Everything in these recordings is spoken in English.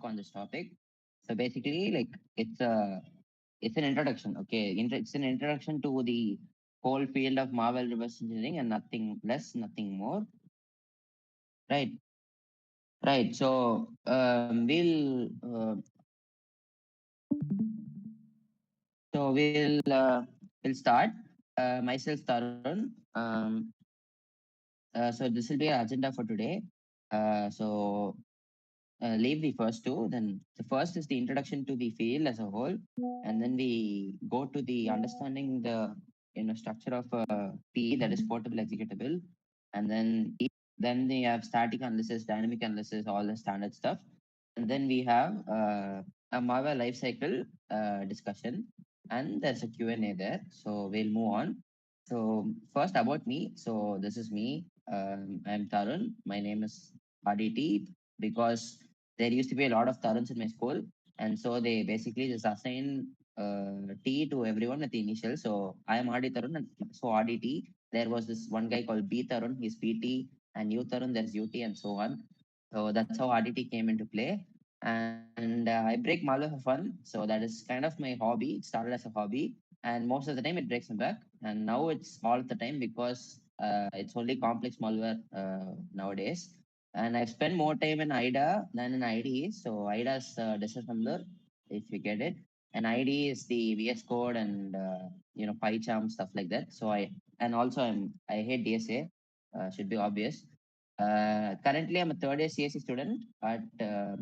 talk on this topic. So basically, like it's an introduction. Okay, it's an introduction to the whole field of Malware Reverse Engineering and nothing less, nothing more. Right, right. So we'll start. Myself, Tarun. So this will be our agenda for today. Leave the first two. Then the first is the introduction to the field as a whole, and then we go to the understanding the structure of PE, that is portable executable, and then we have static analysis, dynamic analysis, all the standard stuff, and then we have a malware lifecycle discussion, and there's a Q&A there. So we'll move on. So first about me. So this is me. I'm Tarun. My name is RDT because there used to be a lot of Taruns in my school, and so they basically just assign T to everyone at the initial. So I am RD Tarun, and so RDT. There was this one guy called B Tarun, he's PT, and U Tarun, there's UT, and so on. So that's how RDT came into play. And I break malware for fun. So that is kind of my hobby. It started as a hobby, and most of the time it breaks my back. And now it's all the time because it's only complex malware nowadays. And I've spent more time in IDA than in IDE. So IDA is disassembler, if you get it, and IDE is the VS Code and PyCharm stuff like that. So I hate DSA. Should be obvious. Currently, I'm a third year CSE student at the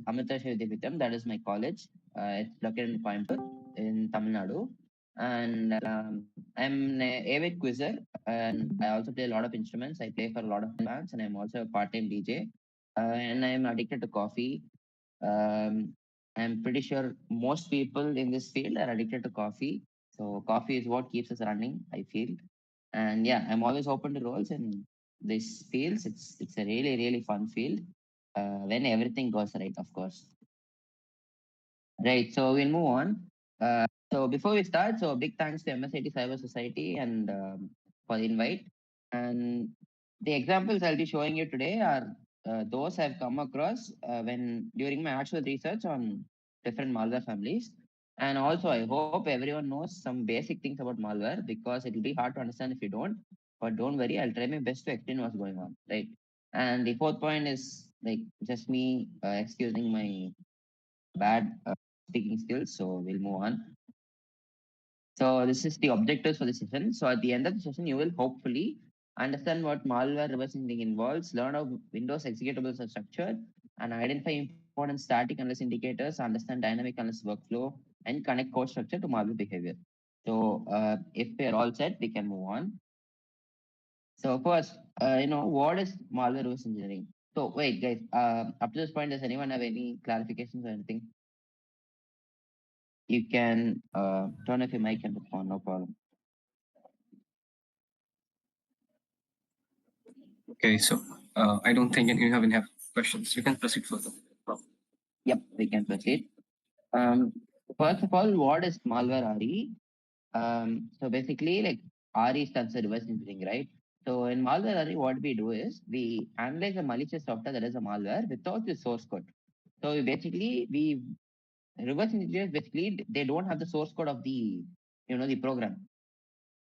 Amrita Vidyam. That is my college. It's located in Coimbatore in Tamil Nadu, and I'm an avid quizzer, and I also play a lot of instruments. I play for a lot of bands, and I'm also a part-time DJ. And I'm addicted to coffee. Um, I'm pretty sure most people in this field are addicted to coffee. So coffee is what keeps us running, I feel. And yeah, I'm always open to roles in this fields. It's a really really fun field when everything goes right, of course. Right. So we'll move on. So before we start, so big thanks to MSIT Cyber Society and for the invite. And the examples I'll be showing you today are those I've come across when during my actual research on different malware families. And also, I hope everyone knows some basic things about malware because it will be hard to understand if you don't. But don't worry, I'll try my best to explain what's going on. Right. And the fourth point is like just me excusing my bad speaking skills. So we'll move on. So this is the objectives for the session. So at the end of the session, you will hopefully understand what malware reverse engineering involves, learn how Windows executables are structured, and identify important static analysis indicators, understand dynamic analysis workflow, and connect code structure to malware behavior. So if we're all set, we can move on. So first, what is malware reverse engineering? So wait, guys, up to this point, does anyone have any clarifications or anything? You can turn off your mic and respond, no problem. Okay, so I don't think you have any questions. You can proceed further. Yep, we can proceed. Um, First of all, what is malware RE? So basically, like RE stands for reverse engineering, right? So in malware RE, what we do is we analyze a malicious software that is a malware without the source code. So we reverse engineers basically they don't have the source code of the program.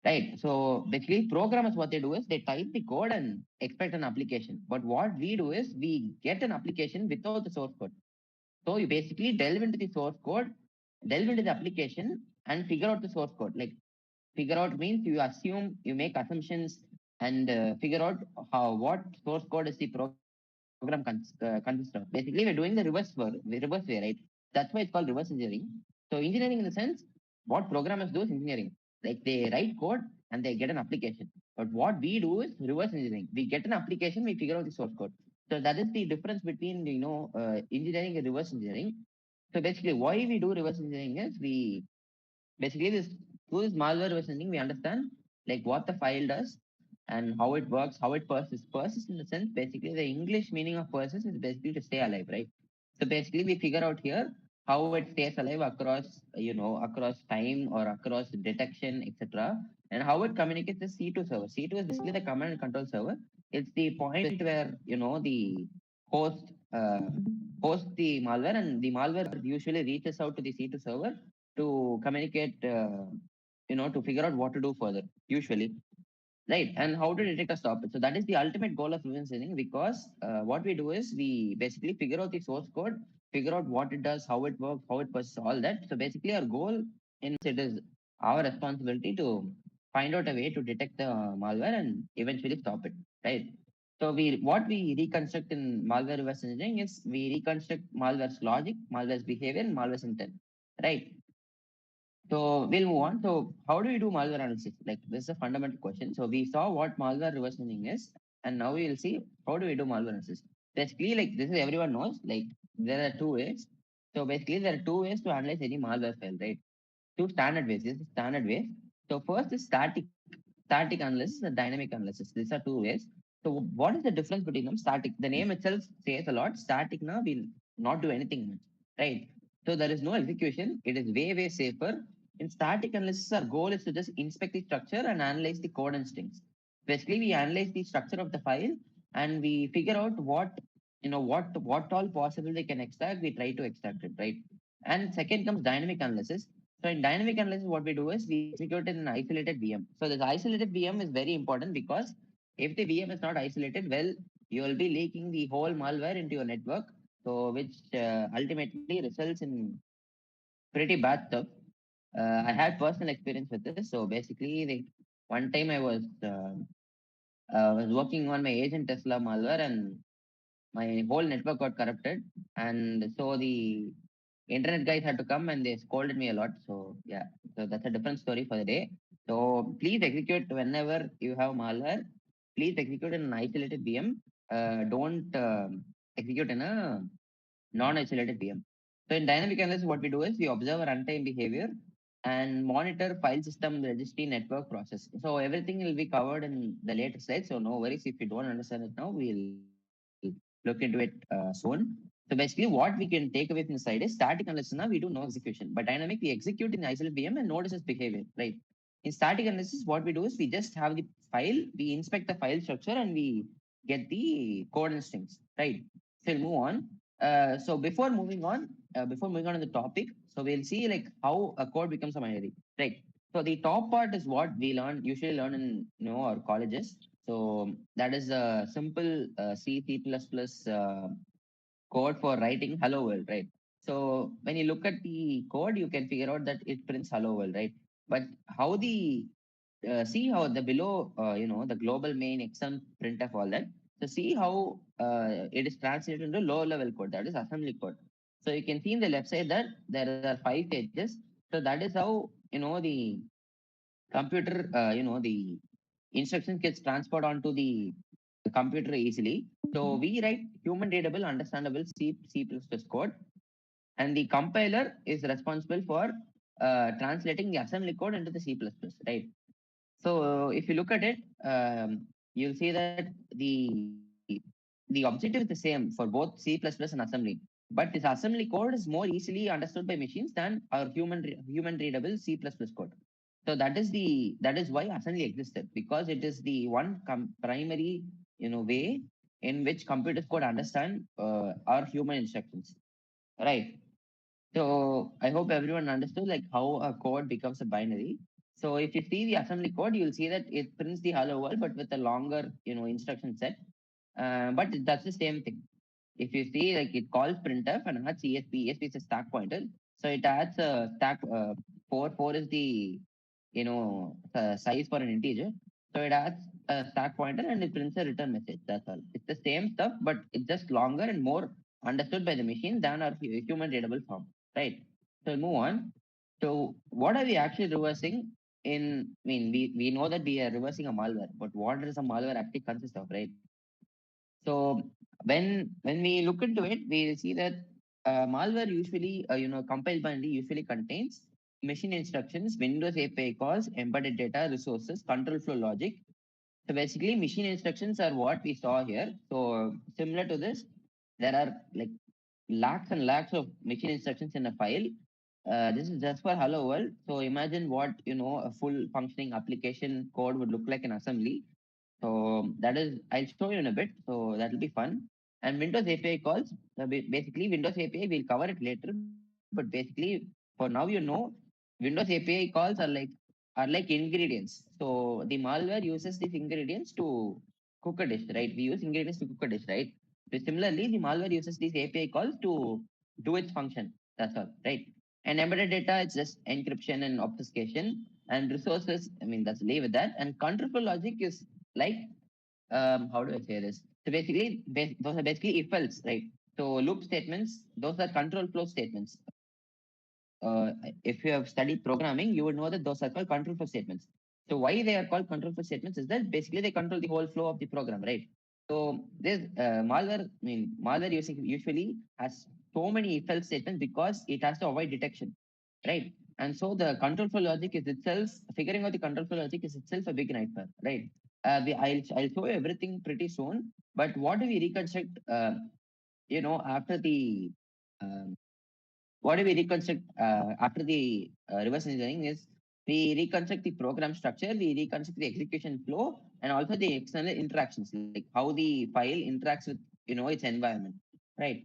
Right. So basically, programmers what they do is they type the code and expect an application. But what we do is we get an application without the source code. So you basically delve into the source code, delve into the application, and figure out the source code. Like figure out means you assume, you make assumptions, and figure out what source code is the program consists of. Basically, we're doing the reverse way, right? That's why it's called reverse engineering. So engineering in the sense, what programmers do is engineering. Like they write code and they get an application. But what we do is reverse engineering. We get an application, we figure out the source code. So that is the difference between engineering and reverse engineering. So basically, why we do reverse engineering is we basically this through this malware reverse engineering we understand like what the file does and how it works, how it persists. Persists in the sense basically the English meaning of persist is basically to stay alive, right? So basically we figure out here how it stays alive across across time or across detection, etc. And how it communicates the C2 server. C2 is basically the command and control server. It's the point where the host uh, host the malware, and the malware usually reaches out to the C2 server to communicate, to figure out what to do further, usually. Right, and how to detect or stop it. So that is the ultimate goal of reverse engineering, because what we do is we basically figure out the source code, figure out what it does, how it works, how it processes, all that. So basically, our goal in it is our responsibility to find out a way to detect the malware and eventually stop it. Right. So we reconstruct in malware reverse engineering is we reconstruct malware's logic, malware's behavior, and malware's intent. Right. So we'll move on. So how do we do malware analysis? Like, this is a fundamental question. So we saw what malware reverse engineering is, and now we will see how do we do malware analysis. Basically, like, this is everyone knows. Like, there are two ways. So basically, there are two ways to analyze any malware file, right? Two standard ways. This is standard ways. So first is static analysis and dynamic analysis. These are two ways. So what is the difference between them? Static. The name itself says a lot. Static now will not do anything much, right? So there is no execution. It is way safer. In static analysis, our goal is to just inspect the structure and analyze the code and strings. Basically, we analyze the structure of the file and we figure out what all possible they can extract. We try to extract it, right? And second comes dynamic analysis. So in dynamic analysis, what we do is we execute in an isolated VM. So this isolated VM is very important, because if the VM is not isolated, well, you will be leaking the whole malware into your network. So which ultimately results in pretty bad stuff. I had personal experience with this. So basically, one time I was working on my agent Tesla malware, and my whole network got corrupted. And so the internet guys had to come and they scolded me a lot. So yeah, so that's a different story for the day. So please execute whenever you have malware. Please execute in an isolated VM. Don't execute in a non-isolated VM. So in dynamic analysis, what we do is we observe runtime behavior and monitor file system registry network process. So everything will be covered in the later slides. So no worries if you don't understand it now. We'll look into it soon. So basically, what we can take away from the slide is static analysis. Now we do no execution, but dynamic we execute in isolated VM and notice its behavior. Right. In static analysis, what we do is we just have the file, we inspect the file structure, and we get the code and strings. Right. So we'll move on. Before moving on to the topic, so we'll see like how a code becomes a binary, right? So the top part is what we usually learn in our colleges. So that is a simple C++ code for writing hello world, right? So when you look at the code, you can figure out that it prints hello world, right? But how the see how the below, the global main exam printf, all that. So see how it is translated into low level code, that is assembly code. So you can see in the left side that there are 5 pages. So that is how the computer, the instructions gets transferred onto the computer easily. So we write human readable, understandable C++ code, and the compiler is responsible for translating the assembly code into the C++, right? So if you look at it, you'll see that the objective is the same for both C++ and assembly. But this assembly code is more easily understood by machines than our human readable C++ code. So that is why assembly existed, because it is the one primary way in which computers could understand our human instructions, right? So I hope everyone understood like how a code becomes a binary. So if you see the assembly code, you'll see that it prints the hello world, but with a longer, instruction set. But that's the same thing. If you see, like, it calls printf and adds ESP. ESP is a stack pointer. So it adds a stack, 4. 4 is the, size for an integer. So it adds a stack pointer and it prints a return message. That's all. It's the same stuff, but it's just longer and more understood by the machine than our human readable form. Right. So move on. So what are we actually reversing we know that we are reversing a malware, but what does a malware actually consist of, right? So when we look into it, we see that malware usually, compiled binary usually contains machine instructions, Windows API calls, embedded data, resources, control flow logic. So basically, machine instructions are what we saw here. So similar to this, there are like lakhs and lakhs of machine instructions in a file. This is just for hello world. So imagine what a full functioning application code would look like in assembly. So that is, I'll show you in a bit. So that'll be fun. And Windows API calls, basically Windows API, we'll cover it later, but basically for now, Windows API calls are like ingredients. So the malware uses these ingredients to cook a dish, right? We use ingredients to cook a dish, right? So similarly, the malware uses these API calls to do its function. That's all, right? And embedded data, it's just encryption and obfuscation. And resources, I mean, that's leave with that. And control flow logic is like, how do I say this? So basically, those are basically if else, right? So loop statements, those are control flow statements. If you have studied programming, you would know that those are called control flow statements. So why they are called control flow statements is that basically they control the whole flow of the program, right? So this malware, I mean, malware using usually has so many if else statements because it has to avoid detection, right? And so the control flow logic is itself, figuring out the control flow logic is itself a big nightmare, right? I'll show you everything pretty soon. But what do we reconstruct? After the um, what do we reconstruct after the reverse engineering is we reconstruct the program structure, we reconstruct the execution flow, and also the external interactions, like how the file interacts with its environment, right?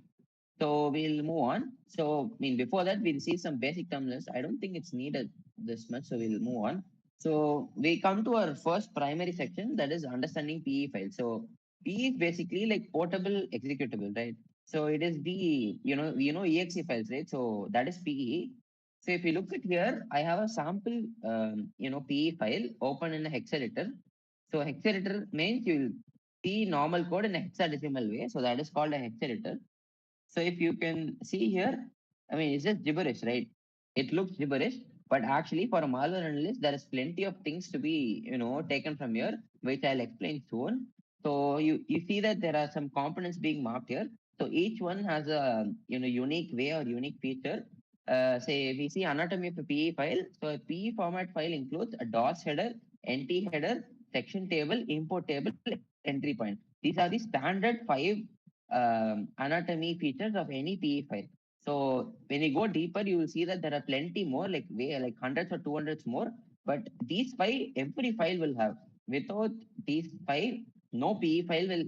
So we'll move on. So I mean before that we'll see some basic terminals. I don't think it's needed this much, so we'll move on. So we come to our first primary section, that is understanding PE file. So PE is basically like portable executable, right? So it is the exe files, right? So that is PE. So if you look at here, I have a sample PE file open in a hex editor. So hex editor means you will see normal code in a hexadecimal way. So that is called a hex editor. So if you can see here, I mean, it's just gibberish, right? It looks gibberish, but actually for a malware analyst, there is plenty of things to be, taken from here, which I'll explain soon. So you see that there are some components being marked here. So each one has a, unique way or unique feature. Say we see anatomy of a PE file. So a PE format file includes a DOS header, NT header, section table, import table, entry point. These are the standard five anatomy features of any PE file. So when you go deeper, you will see that there are plenty more, like hundreds or 200s more. But these five, every file will have. Without these five, no PE file will,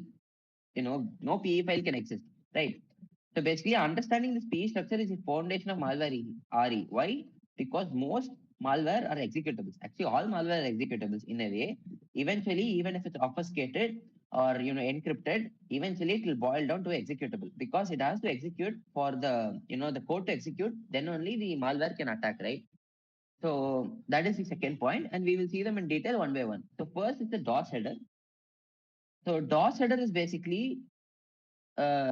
no PE file can exist, right? So basically, understanding this PE structure is the foundation of malware RE. Why? Because most malware are executables. Actually, all malware are executables in a way. Eventually, even if it's obfuscated or encrypted, eventually it will boil down to executable because it has to execute for the code to execute. Then only the malware can attack, right? So that is the second point, and we will see them in detail one by one. So first is the DOS header. So DOS header is basically uh,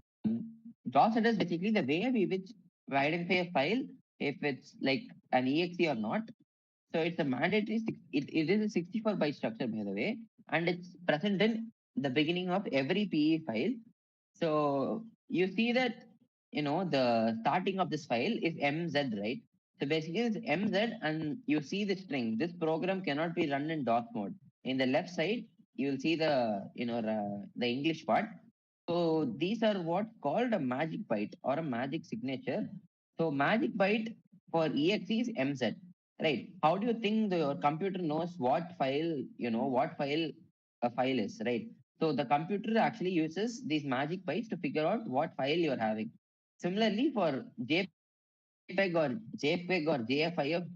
DOS header is basically the way we which we identify a file if it's like an exe or not. So it's a mandatory. It is a 64 byte structure by the way, and it's present in the beginning of every PE file. So you see that the starting of this file is MZ, right? So basically it's MZ, and you see the string. This program cannot be run in DOS mode. In the left side, you will see the English part. So these are what called a magic byte or a magic signature. So magic byte for exe is MZ, right? How do you think your computer knows what file a file is, right? So the computer actually uses these magic bytes to figure out what file you're having. Similarly, for JPEG or JFIF,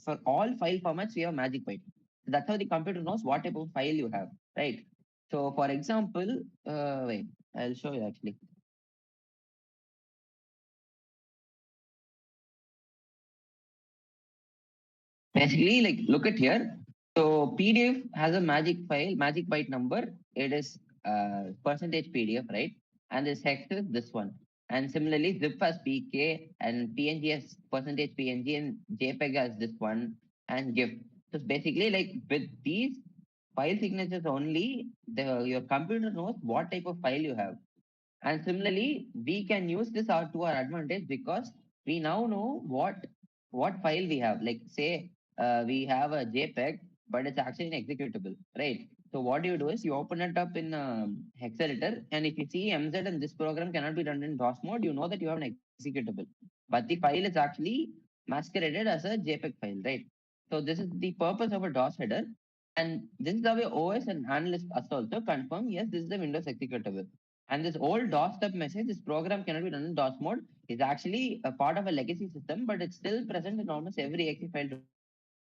for all file formats, we have magic byte. That's how the computer knows what type of file you have, right? So for example, wait, I'll show you actually. Basically, like look at here. So PDF has a magic file, magic byte number. It is percentage PDF, right? And this hex is this one. And similarly, zip has PK and PNG has percentage PNG and JPEG has this one and GIF. So it's basically like with these file signatures only, your computer knows what type of file you have. And similarly, we can use this to our advantage because we now know what file we have. Like say we have a JPEG, but it's actually an executable, right? So what you do is you open it up in hex editor, and if you see MZ and this program cannot be run in DOS mode, you know that you have an executable. But the file is actually masqueraded as a JPEG file, right? So this is the purpose of a DOS header. And this is the way OS and analyst us also confirm, yes, this is the Windows executable. And this old DOS stub message, this program cannot be run in DOS mode, is actually a part of a legacy system, but it's still present in almost every exe file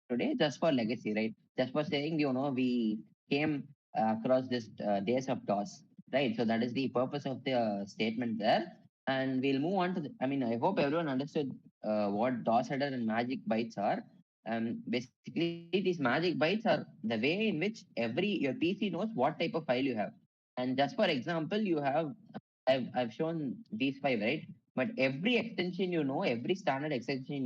today just for legacy, right? Just for saying, we came across this days of DOS, right? So that is the purpose of the statement there. And we'll move on to I hope everyone understood what DOS header and magic bytes are. Basically, these magic bytes are the way in which your PC knows what type of file you have. And just for example, you have I've shown these five, right? But every extension every standard extension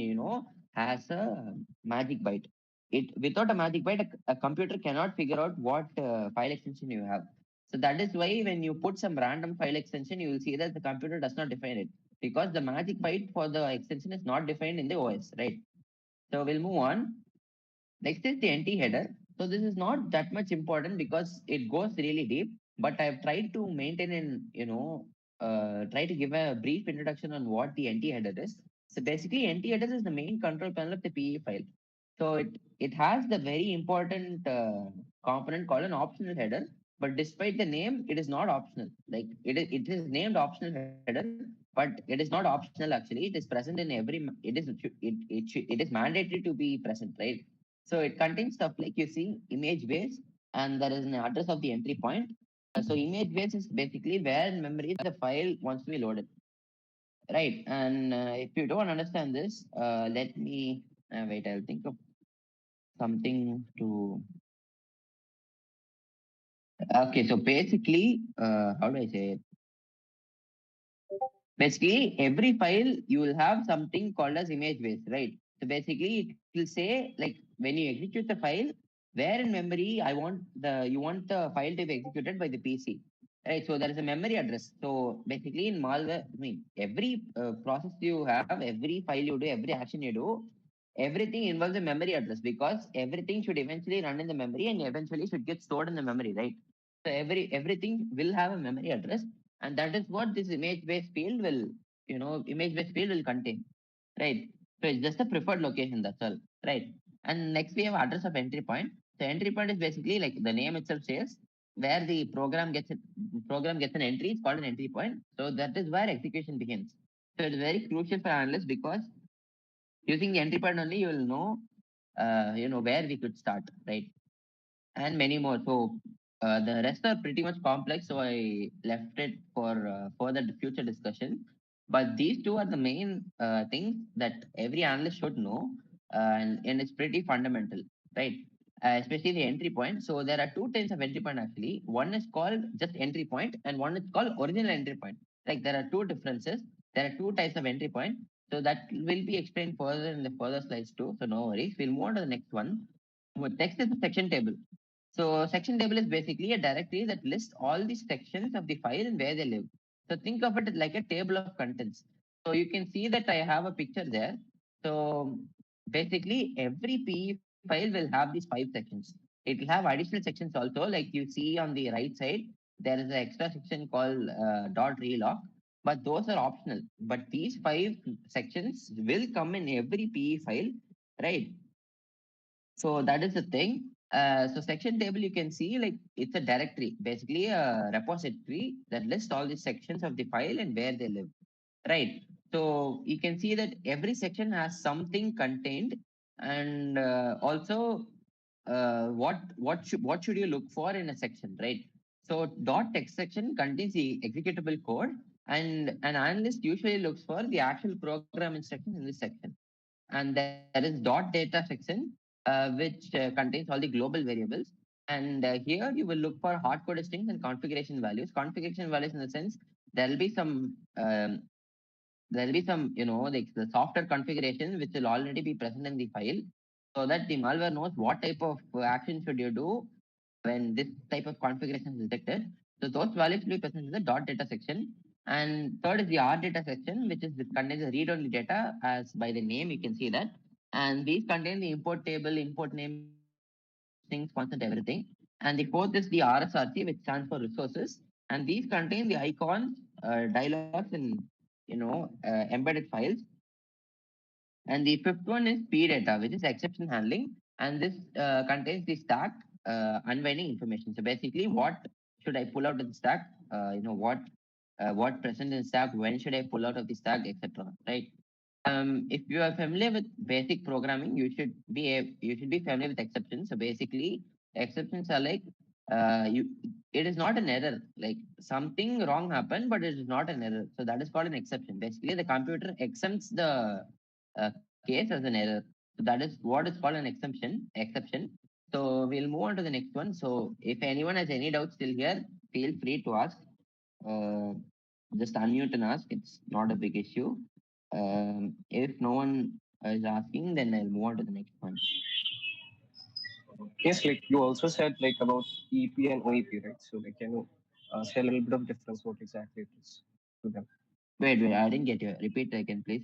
has a magic byte. It without a magic byte, a computer cannot figure out what file extension you have. So that is why when you put some random file extension, you will see that the computer does not define it because the magic byte for the extension is not defined in the OS, right? So we'll move on. Next is the NT header. So this is not that much important because it goes really deep, but I've tried to maintain and try to give a brief introduction on what the NT header is. So basically, NT header is the main control panel of the PE file. So it has the very important component called an optional header, but despite the name, it is not optional. Like it is named optional header, but it is not optional actually. It is present in every. It is mandatory to be present, right? So it contains stuff like you see image base, and there is an address of the entry point. So image base is basically where in memory the file wants to be loaded, right? And if you don't understand this, let me wait. I'll think of something to. Okay, so basically, how do I say it? Basically, every file you will have something called as image base, right? So basically, it will say like when you execute the file, where in memory you want the file to be executed by the PC, right? So there is a memory address. So basically, in malware, every process you have, every file you do, every action you do, everything involves a memory address because everything should eventually run in the memory and eventually should get stored in the memory, right? So everything will have a memory address, and that is what this image based field will contain, right? So it's just a preferred location, that's all, right? And next we have address of entry point. So entry point is basically like the name itself says, where the program gets an entry. It's called an entry point. So that is where execution begins. So it's very crucial for analysts because using the entry point only you will know where we could start, right? And many more. So the rest are pretty much complex, so I left it for further future discussion. But these two are the main things that every analyst should know, and it's pretty fundamental, right? Especially the entry point. So there are two types of entry point actually. One is called just entry point, and one is called original entry point. Like there are two differences. There are two types of entry point. So that will be explained further in the further slides too. So no worries. We'll move on to the next one. Next is the section table. So section table is basically a directory that lists all the sections of the file and where they live. So think of it like a table of contents. So you can see that I have a picture there. So basically every PE file will have these five sections. It will have additional sections also, like you see on the right side, there is an extra section called .relog, but those are optional. But these five sections will come in every PE file, right? So that is the thing. So section table, you can see like it's a directory, basically a repository that lists all the sections of the file and where they live, right? So you can see that every section has something contained, and also what should you look for in a section, right? So .text section contains the executable code, and an analyst usually looks for the actual program instructions in this section. And there is .data section, which contains all the global variables. And here you will look for hard coded strings and configuration values. Configuration values in the sense there will be some like the software configuration which will already be present in the file, so that the malware knows what type of action should you do when this type of configuration is detected. So those values will be present in the .data section. And third is the R data section, which contains the read-only data, as by the name you can see that. And these contain the import table, import name, strings, constant, everything. And the fourth is the RSRC, which stands for resources. And these contain the icons, dialogues, and embedded files. And the fifth one is P data, which is exception handling. And this contains the stack unwinding information. So basically, what should I pull out of the stack? What what present in stack, when should I pull out of the stack, etc. Right? If you are familiar with basic programming, you should be familiar with exceptions. So basically, exceptions are like it is not an error. Like something wrong happened, but it is not an error. So that is called an exception. Basically, the computer exempts the case as an error. So that is what is called an exception. So we'll move on to the next one. So if anyone has any doubts still here, feel free to ask. Uh, just unmute and ask. It's not a big issue. If no one is asking, then I'll move on to the next one. Yes, like you also said like about EP and OEP, right? So like can you say a little bit of difference what exactly it is to them? Wait, I didn't get you. Repeat again, please.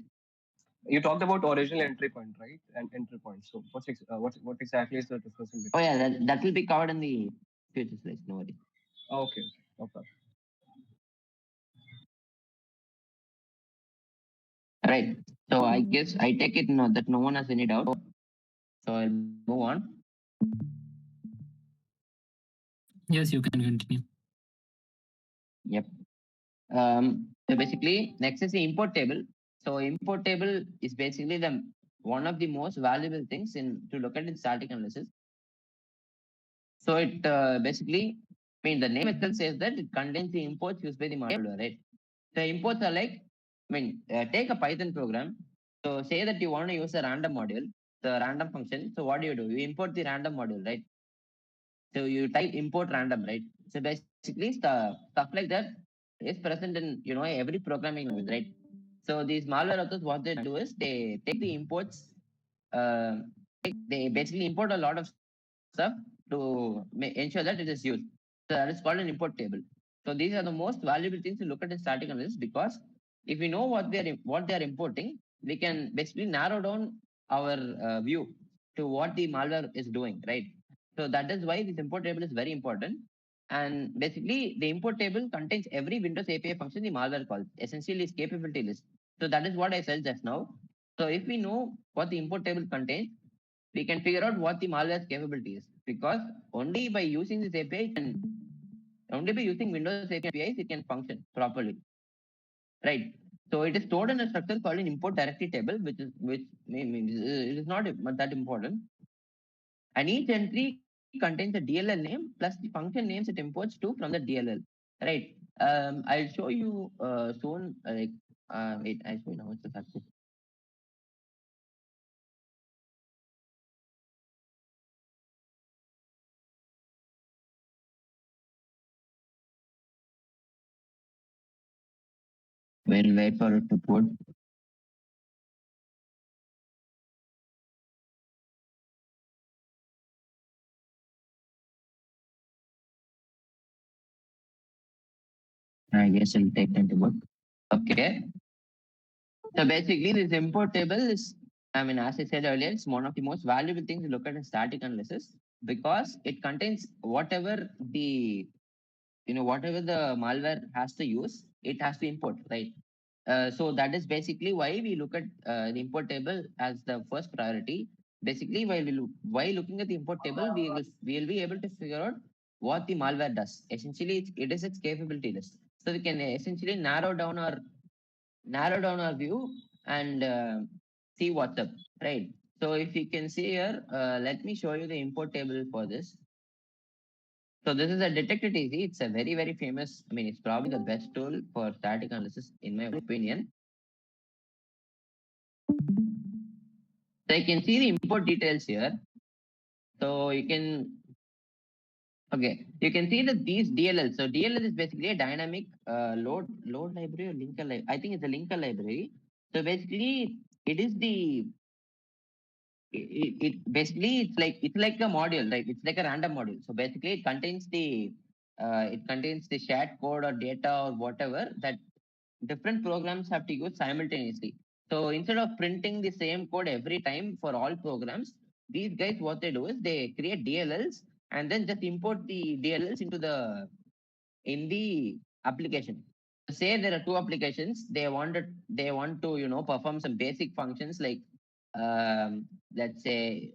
You talked about original entry point, right? And entry point. So what exactly is the difference in Oh between? yeah, that will be covered in the future slides. No worries. Okay, no problem. Right. So I guess I take it that no one has any doubt. So I'll move on. Yes, you can continue. Yep. So basically, next is the import table. So import table is basically the one of the most valuable things in to look at in static analysis. So it basically, I mean, the name itself says that it contains the imports used by the malware, right? The imports are like, take a Python program. So say that you want to use a random module, the random function. So what do? You import the random module, right? So you type import random, right? So basically stuff like that is present in every programming language, right? So these malware authors, what they do is they take the imports, uh, they basically import a lot of stuff to ensure that it is used. So that is called an import table. So these are the most valuable things to look at in static analysis, because if we know what they are importing, we can basically narrow down our view to what the malware is doing, right? So that is why this import table is very important. And basically, the import table contains every Windows API function the malware calls, essentially its capability list. So that is what I said just now. So if we know what the import table contains, we can figure out what the malware's capability is. Because only by using this API, only by using Windows APIs, it can function properly, right? So it is stored in a structure called an import directory table, which means it is not that important. And each entry contains a DLL name plus the function names it imports to from the DLL, right? I'll show you soon. Wait, I show you now. What's the fact? We'll wait for it to put. I guess it'll take time to work. Okay. So basically, this import table is, as I said earlier, it's one of the most valuable things to look at in static analysis, because it contains whatever the malware has to use, it has to import, right? So that is basically why we look at the import table as the first priority. Basically, while looking at the import table, we will be able to figure out what the malware does. Essentially, it is its capability list. So we can essentially narrow down our view and see what's up, right? So if you can see here, let me show you the import table for this. So this is a detected easy. It's a very, very famous, it's probably the best tool for static analysis, in my opinion. So you can see the import details here. So you can see that these DLL. So DLL is basically a dynamic load library or linker library. I think it's a linker library. So basically, it is the it basically it's like a module, right? It's like a random module. So basically it contains the shared code or data or whatever that different programs have to use simultaneously. So instead of printing the same code every time for all programs, these guys, what they do is they create DLLs and then just import the DLLs in the application. Say there are two applications. They want to perform some basic functions like let's say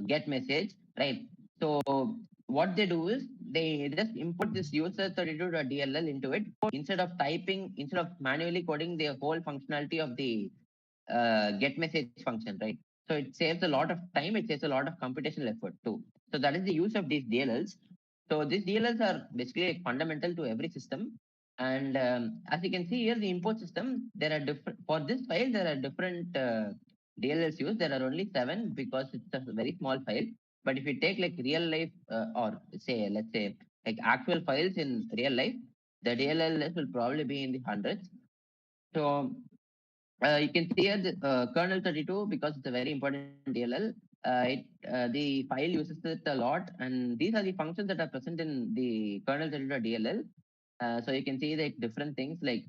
get message, right? So what they do is they just import this user32.dll into it instead of manually coding the whole functionality of the get message function, right? So it saves a lot of time, it saves a lot of computational effort too. So that is the use of these DLLs. So these DLLs are basically like fundamental to every system. And as you can see here, the import system, there are different, for this file, there are different DLLs used. There are only 7 because it's a very small file. But if you take like real life or say, let's say like actual files in real life, the DLLs will probably be in the hundreds. So you can see here the kernel 32 because it's a very important DLL. The file uses it a lot, and these are the functions that are present in the kernel 32 DLL. So you can see like different things like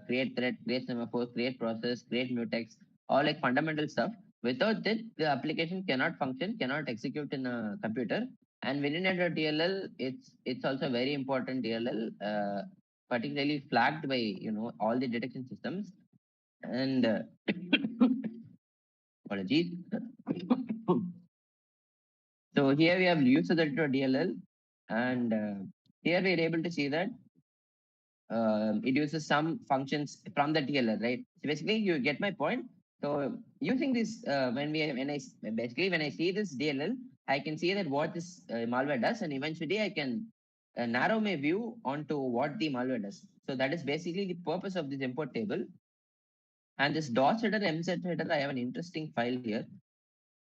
create thread, create semaphore, create process, create mutex, all like fundamental stuff. Without it, the application cannot function, cannot execute in a computer. And within a DLL, it's also a very important DLL, particularly flagged by all the detection systems. And apologies. So here we have used the DLL, and here we are able to see that it uses some functions from the DLL, right? So basically, you get my point. So using this, when I see this DLL, I can see that what this malware does, and eventually I can narrow my view onto what the malware does. So that is basically the purpose of this import table. And this DOS header, MZ header, I have an interesting file here.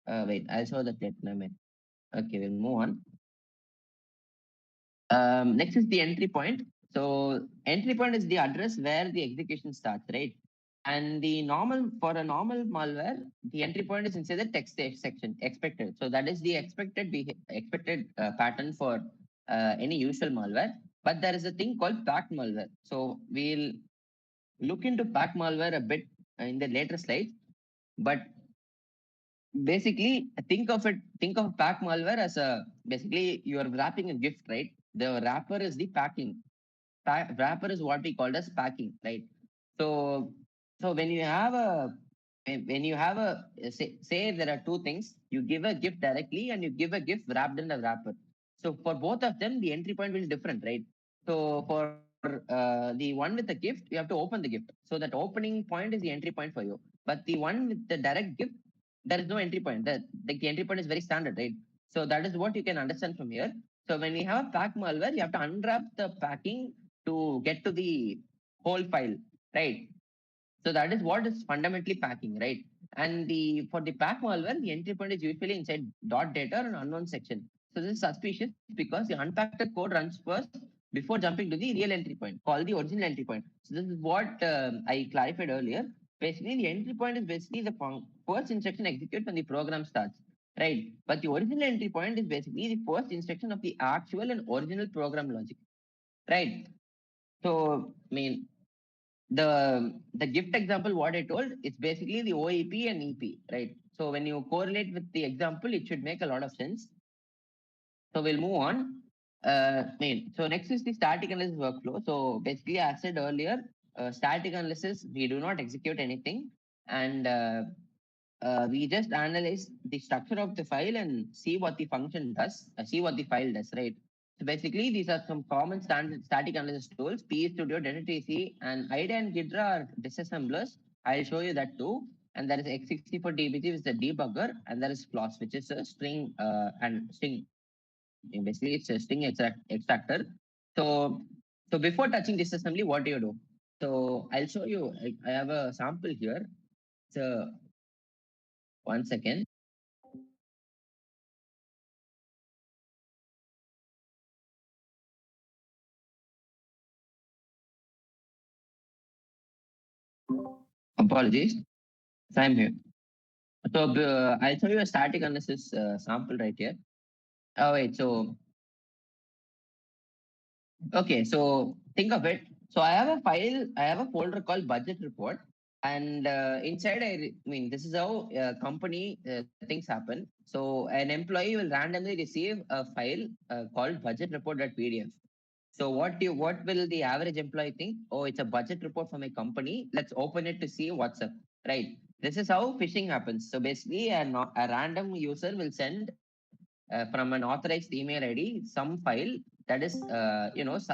Wait, I'll show that later. Okay, we'll move on. Next is the entry point. So entry point is the address where the execution starts, right? And for a normal malware, the entry point is inside the text section, expected. So that is the expected pattern for any usual malware. But there is a thing called packed malware. So we'll look into packed malware a bit in the later slides. But basically, think of pack malware as a basically you are wrapping a gift, right? The wrapper is the packing. Wrapper is what we call as packing, right? So so when you have a say there are two things, you give a gift directly and you give a gift wrapped in a wrapper. So for both of them, the entry point will be different, right? So for the one with the gift, you have to open the gift. So that opening point is the entry point for you. But the one with the direct gift, there is no entry point. The entry point is very standard, right? So that is what you can understand from here. So when we have a pack malware, you have to unwrap the packing to get to the whole file, right? So that is what is fundamentally packing, right? And the for the pack malware, the entry point is usually inside dot data or an unknown section. So this is suspicious because the unpacked code runs first before jumping to the real entry point, called the original entry point. So this is what I clarified earlier. Basically, the entry point is basically the first instruction executes when the program starts, right? But the original entry point is basically the first instruction of the actual and original program logic, right? So, I mean, the gift example what I told, it's basically the OEP and EP, right? So when you correlate with the example, it should make a lot of sense. So we'll move on. So next is the static analysis workflow. So basically, as I said earlier, static analysis, we do not execute anything, and we just analyze the structure of the file and see what the function does, see what the file does, right? So basically, these are some common standard static analysis tools, PE Studio, DataTC, and IDA and Gidra are disassemblers. I'll show you that too. And there is X64DBG, which is the debugger, and there is FLOSS, which is a string and string. Basically, it's a string extractor. So, so before touching disassembly, what do you do? So I'll show you. I have a sample here. So one second. Apologies. So I'm here. So I'll show you a static analysis sample right here. Oh wait, so okay, so think of it. So I have a file, I have a folder called budget report, and inside I mean this is how company things happen. So an employee will randomly receive a file called budget report.pdf. So what will the average employee think? Oh, it's a budget report from a company. Let's open it to see what's up. Right. This is how phishing happens. So basically, a random user will send from an authorized email ID some file that is,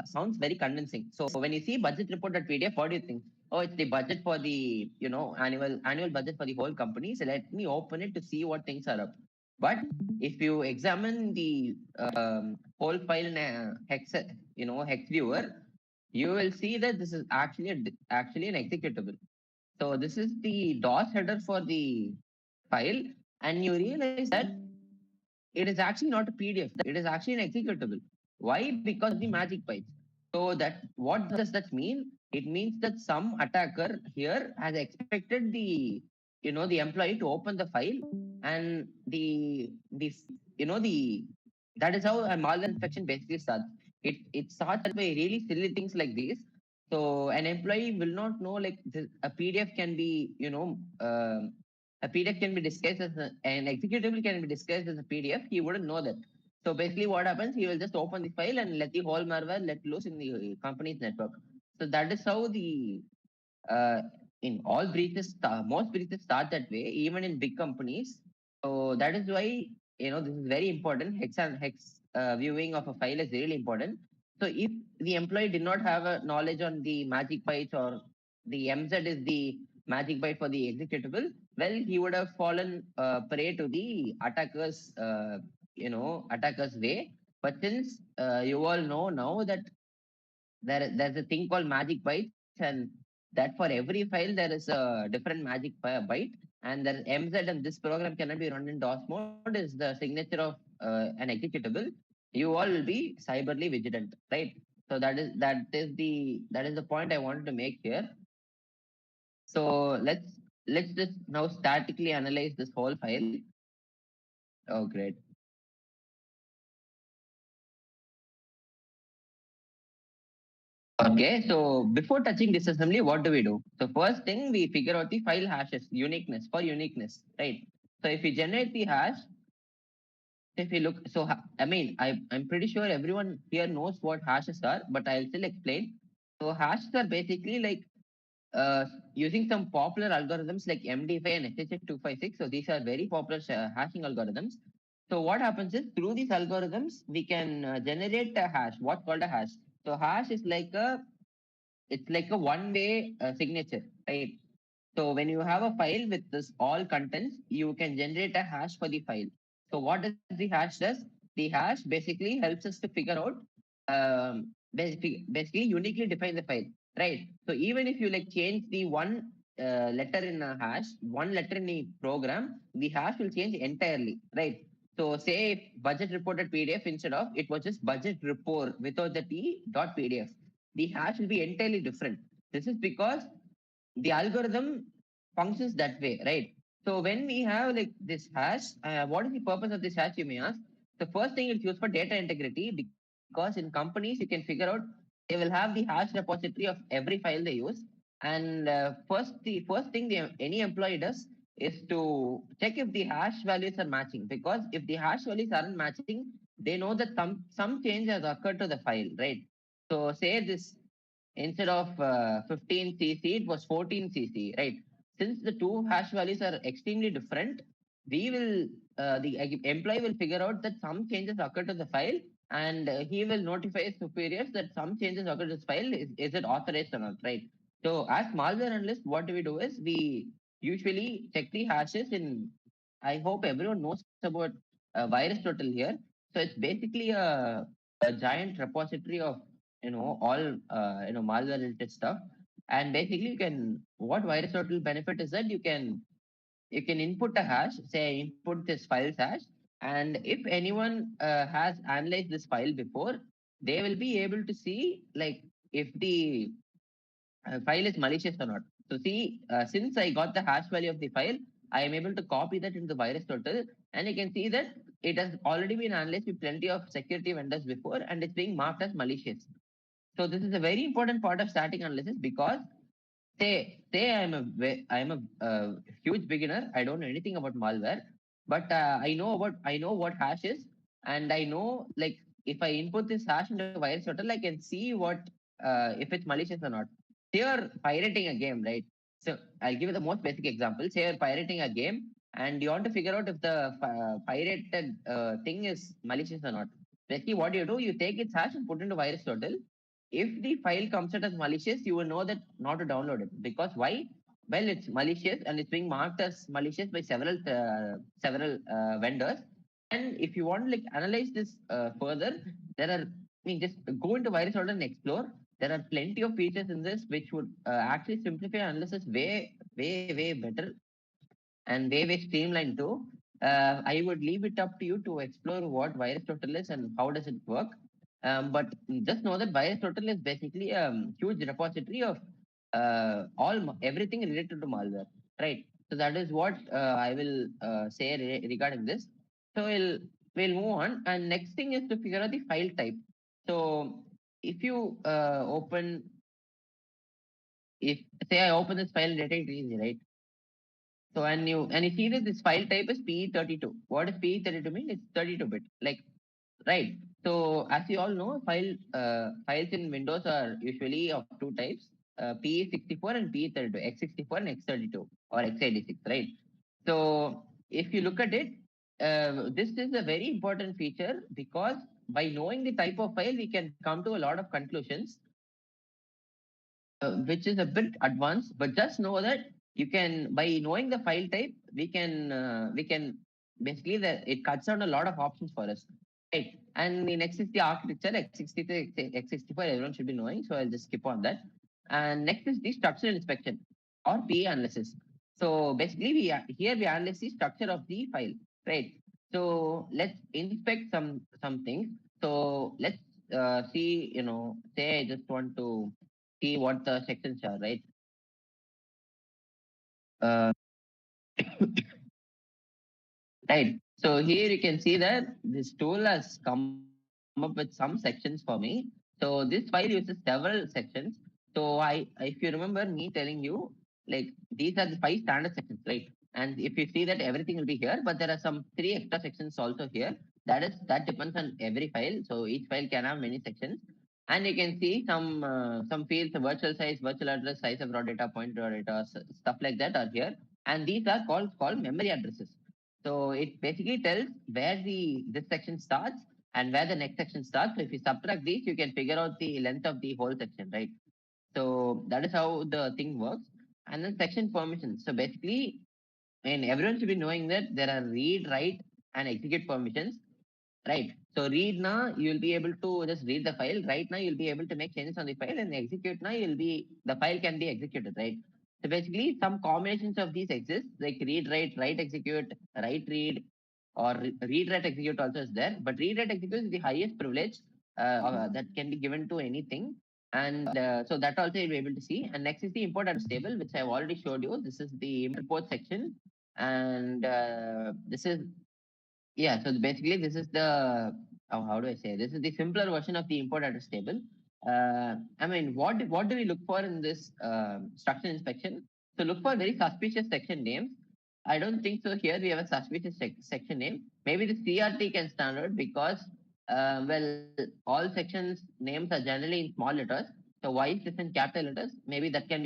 sounds very convincing. So when you see budget report.pdf, what do you think? Oh, it's the budget for the, annual budget for the whole company. So let me open it to see what things are up. But if you examine the whole file in a hex viewer, you will see that this is actually an executable. So this is the DOS header for the file, and you realize that it is actually not a PDF. It is actually an executable. Why? Because of the magic bytes. So that what does that mean? It means that some attacker here has expected the employee to open the file, and the you know the that is how a malware infection basically starts. It starts by really silly things like this. So an employee will not know, like, a PDF can be, a PDF can be disguised as an executable can be disguised as a PDF. He wouldn't know that. So basically, what happens? He will just open the file and let the whole malware let loose in the company's network. So that is how the uh, in all breaches, most breaches start that way, even in big companies. So that is why, this is very important. Hex viewing of a file is really important. So if the employee did not have a knowledge on the magic bytes, or the MZ is the magic byte for the executable, well, he would have fallen prey to the attackers way. But since you all know now that there's a thing called magic bytes, and that for every file there is a different magic byte, and there MZ, and this program cannot be run in DOS mode, is the signature of an executable. You all will be cyberly vigilant, right? So that is the point I wanted to make here. So let's just now statically analyze this whole file. Oh, great. Okay, so before touching disassembly, what do we do? So first thing, we figure out the file hashes, uniqueness, right? So if we generate the hash, if we look, so I mean, I'm pretty sure everyone here knows what hashes are, but I'll still explain. So hashes are basically like uh, using some popular algorithms like MD5 and SHA-256. So these are very popular hashing algorithms. So what happens is, through these algorithms, we can generate a hash, what's called a hash. So hash is like a one-way signature, right? So when you have a file with this all contents, you can generate a hash for the file. So what does the hash does? The hash basically helps us to figure out, basically uniquely define the file, right? So even if you like change the one letter in a hash, one letter in a program, the hash will change entirely, right? So say if budget reported PDF, instead of it was just budget report without the T dot PDF, the hash will be entirely different. This is because the algorithm functions that way, right? So when we have like this hash, what is the purpose of this hash, you may ask? The first thing it's used for data integrity, because in companies you can figure out they will have the hash repository of every file they use. And the first thing any employee does is to check if the hash values are matching. Because if the hash values aren't matching, they know that some change has occurred to the file, right? So say this, instead of 15 cc, it was 14 cc, right? Since the two hash values are extremely different, we will the employee will figure out that some changes occur to the file, and he will notify his superiors that some changes occur to this file. Is it authorized or not, right? So as malware analyst, what do we do is we usually check the hashes in. I hope everyone knows about VirusTotal here. So it's basically a giant repository of all malware related stuff. And basically, you can what VirusTotal benefit is that you can input a hash, say input this file's hash, and if anyone has analyzed this file before, they will be able to see, like, if the file is malicious or not. So see, since I got the hash value of the file, I am able to copy that into the VirusTotal, and you can see that it has already been analyzed with plenty of security vendors before, and it's being marked as malicious. So this is a very important part of static analysis, because say I'm a huge beginner. I don't know anything about malware, but I know what hash is, and I know, like, if I input this hash into VirusTotal, I can see what if it's malicious or not. Say you're pirating a game, right? So I'll give you the most basic example. Say you're pirating a game, and you want to figure out if the pirated thing is malicious or not. Basically, what do, you take its hash and put into virus total. If the file comes out as malicious, you will know that not to download it. Because why? Well, it's malicious and it's being marked as malicious by several vendors. And if you want to like analyze this further, there are, I mean, just go into virus total and explore. There are plenty of features in this which would actually simplify analysis way better and way streamlined too. I would leave it up to you to explore what virus total is and how does it work. But just know that virus total is basically a huge repository of everything related to malware, right? So that is what I will say regarding this. So we'll move on, and next thing is to figure out the file type. So if you if say I open this file data, it's easy, right? So and you see that this file type is PE32. What does PE32 mean? It's 32-bit. Like, right. So as you all know, files in Windows are usually of two types, PE64 and PE32, x64 and x32 or x86, right? So if you look at it, this is a very important feature because by knowing the type of file, we can come to a lot of conclusions which is a bit advanced, but just know that you can, by knowing the file type, we can basically it cuts down a lot of options for us, right? And the next is the architecture, x63, x64, everyone should be knowing, so I'll just skip on that. And next is the structural inspection or PA analysis. So basically, here we analyze the structure of the file, right? So let's inspect some things. So let's see, say I just want to see what the sections are, right? Uh, right. So here you can see that this tool has come up with some sections for me. So this file uses several sections. So if you remember me telling you, like these are the 5 standard sections, right? And if you see that everything will be here, but there are some 3 extra sections also here. That depends on every file. So each file can have many sections. And you can see some fields, virtual size, virtual address, size of raw data, point raw data, stuff like that are here. And these are called memory addresses. So it basically tells where this section starts and where the next section starts. So if you subtract these, you can figure out the length of the whole section, right? So that is how the thing works. And then section permissions. So basically, and everyone should be knowing that there are read, write, and execute permissions. Right. So read now, you'll be able to just read the file. Right now, you'll be able to make changes on the file, and execute now, the file can be executed, right? So basically, some combinations of these exist, like read, write, execute, write, read, or read, write, execute also is there. But read, write, execute is the highest privilege that can be given to anything. And so that also you'll be able to see. And next is the import address table, which I've already showed you. This is the import section. And this is yeah, so basically this is how do I say? This is the simpler version of the import address table. I mean, what do we look for in this structure inspection? So look for very suspicious section names. I don't think so. Here we have a suspicious section name. Maybe the CRT can standard because well, all sections names are generally in small letters. So why is this in capital letters? Maybe that can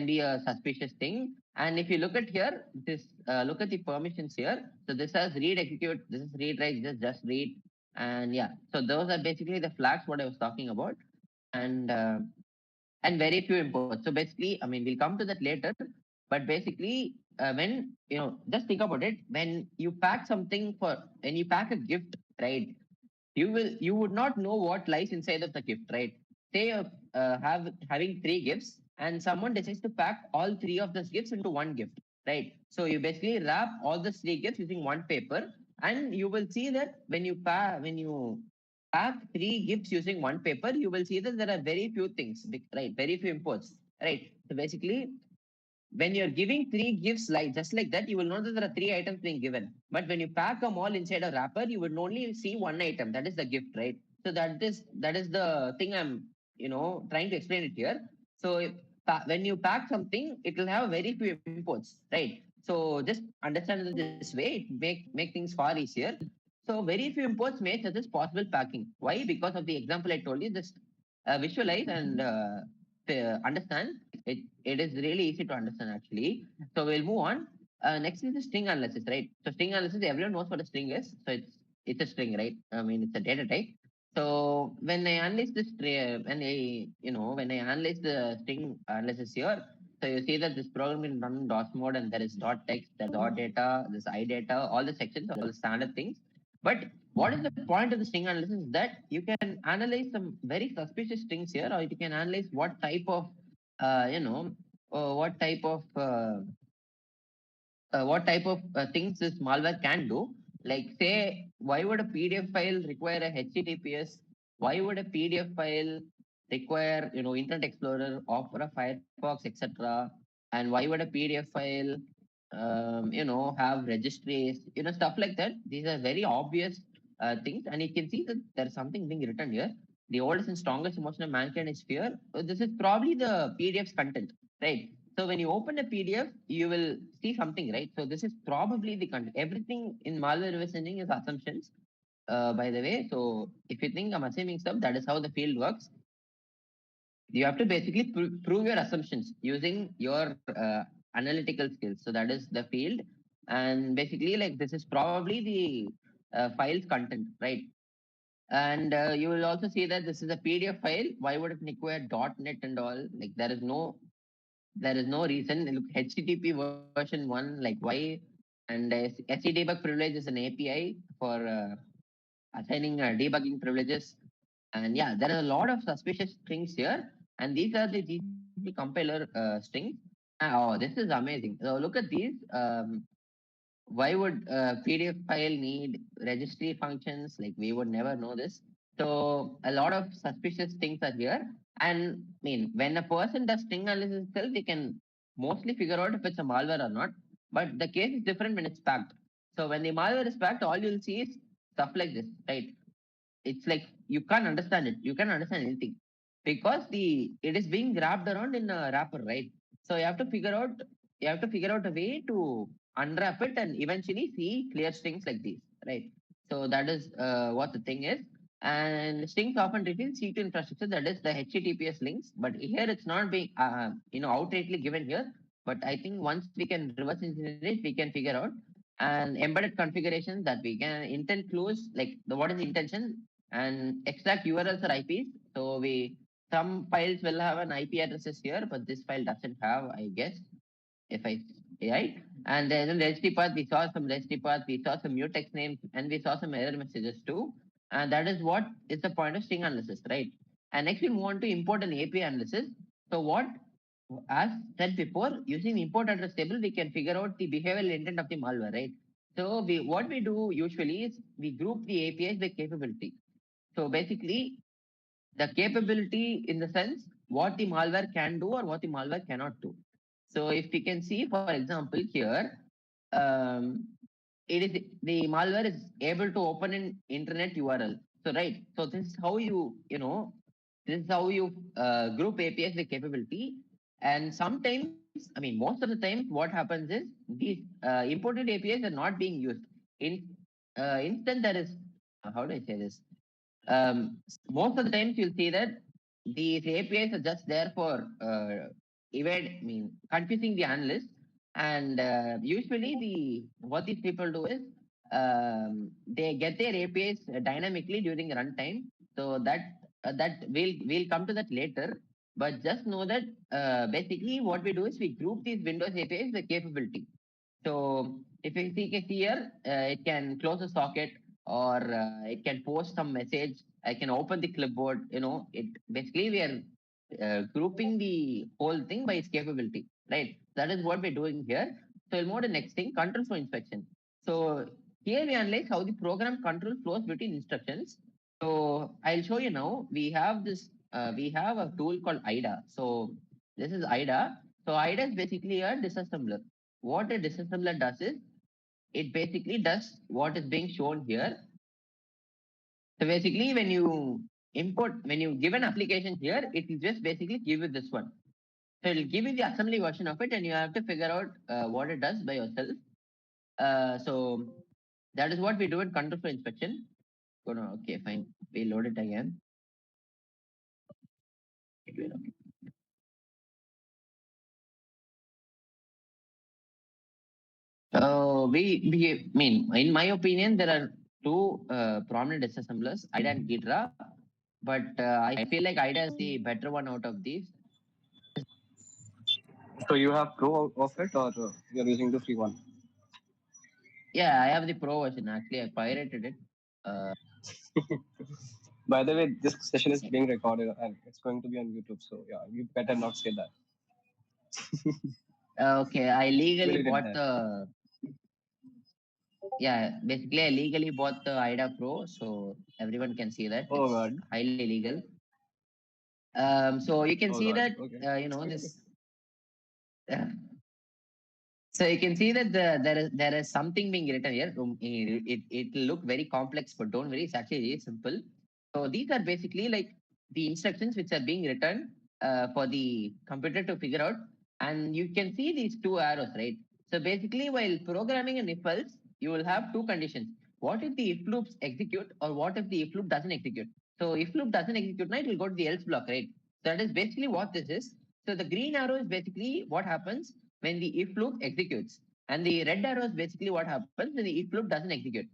be a suspicious thing. And if you look at here, look at the permissions here. So this has read, execute, this is read, write, this is just read. And yeah, so those are basically the flags what I was talking about. And very few imports. So basically, I mean, we'll come to that later. But basically, when just think about it. When you pack a gift, right? You would not know what lies inside of the gift, right? Say having 3 gifts, and someone decides to pack all 3 of those gifts into one gift, right? So you basically wrap all the 3 gifts using one paper, and you will see that when you pack 3 gifts using one paper, you will see that there are very few things, right? Very few imports, right? So basically, when you're giving 3 gifts like just like that, you will know that there are 3 items being given. But when you pack them all inside a wrapper, you would only see one item. That is the gift, right? So that is the thing I'm trying to explain it here. So when you pack something, it will have very few imports, right? So just understand it this way, it make things far easier. So very few imports may suggest possible packing. Why? Because of the example I told you. Just visualize and understand. It is really easy to understand actually. So we'll move on. Next is the string analysis, right? So string analysis, everyone knows what a string is. So it's a string, right? I mean, it's a data type. So when I analyze this string, when I analyze the string analysis here, so you see that this program is run in DOS mode, and there is dot text, there's dot data, this I data, all the sections, all the standard things. But what is the point of the string analysis is that you can analyze some very suspicious strings here, or you can analyze what type of, what type of things this malware can do. Like say, why would a PDF file require a HTTPS? Why would a PDF file require Internet Explorer, offer a Firefox, etc.? And why would a PDF file have registries, stuff like that. These are very obvious things, and you can see that there's something being written here. The oldest and strongest emotion of mankind is fear. So this is probably the PDF's content, right? So when you open a PDF, you will see something, right? So this is probably the content. Everything in malware reverse engineering is assumptions, by the way. So if you think I'm assuming stuff, that is how the field works. You have to basically prove your assumptions using your analytical skills. So that is the field. And basically, like, this is probably the file's content, right? And you will also see that this is a PDF file. Why would it require .NET and all? Like, there is no reason. Look, HTTP version 1, like, why? And SE debug privilege is an API for assigning debugging privileges. And yeah, there are a lot of suspicious strings here. And these are the GCP compiler strings. Oh, this is amazing. So look at these. Why would a PDF file need registry functions? Like, we would never know this. So a lot of suspicious things are here. And I mean, when a person does string analysis itself, they can mostly figure out if it's a malware or not. But the case is different when it's packed. So when the malware is packed, all you'll see is stuff like this, right? It's like you can't understand it. You can't understand anything because it is being wrapped around in a wrapper, right? So you have to figure out a way to unwrap it and eventually see clear strings like these, right? So that is what the thing is. And strings often reveal C2 infrastructure, that is the HTTPS links. But here it's not being outrightly given here. But I think once we can reverse engineer it, we can figure out. And embedded configuration that we can intent clues, like what is the intention, and extract URLs or IPs. So some files will have an IP addresses here, but this file doesn't have, I guess, if I right. And then in the registry path, we saw some registry path, we saw some mutex names, and we saw some error messages too. And that is what is the point of string analysis, right? And next we move on to import and API analysis. So what, as said before, using import address table, we can figure out the behavioral intent of the malware, right? So what we do usually is we group the APIs by capability. So basically, the capability in the sense what the malware can do or what the malware cannot do. So if we can see, for example, here, it is the malware is able to open an internet URL. So right, so this is how this is how you group APIs with capability. And sometimes, I mean, most of the time, what happens is these imported APIs are not being used. Instead, there is how do I say this? Most of the times you'll see that these APIs are just there for confusing the analyst. And usually what these people do is they get their APIs dynamically during runtime. So that we'll come to that later. But just know that basically what we do is we group these Windows APIs with capability. So if you see here, it can close a socket, or it can post some message. I can open the clipboard. It basically we are grouping the whole thing by its capability, right? That is what we're doing here. So we'll move to the next thing, control flow inspection. So here we analyze how the program control flows between instructions. So I'll show you now. We have this. We have a tool called IDA. So this is IDA. So IDA is basically a disassembler. What a disassembler does is it basically does what is being shown here. So basically, when you give an application here, it will just basically give you this one. So it will give you the assembly version of it, and you have to figure out what it does by yourself. So that is what we do in control flow inspection. Okay, fine. We load it again. I mean, in my opinion, there are two prominent disassemblers, IDA and Ghidra, but I feel like IDA is the better one out of these. So you have Pro of it, or you're using the free one? Yeah, I have the Pro version. Actually, I pirated it. By the way, this session is being recorded and it's going to be on YouTube. So yeah, you better not say that. Okay, I legally Really did bought that. the yeah. Basically, I legally bought the IDA Pro, so everyone can see that Oh it's god. highly legal. So you can Oh see god. that Okay. this. So you can see that there is something being written here. It will look very complex, but don't worry, it's actually very simple. So these are basically like the instructions which are being written for the computer to figure out. And you can see these two arrows, right? So basically, while programming an if else, you will have two conditions. What if the if loops execute, or what if the if loop doesn't execute? So if loop doesn't execute, now it will go to the else block, right? So that is basically what this is. So the green arrow is basically what happens when the if loop executes. And the red arrow is basically what happens when the if loop doesn't execute.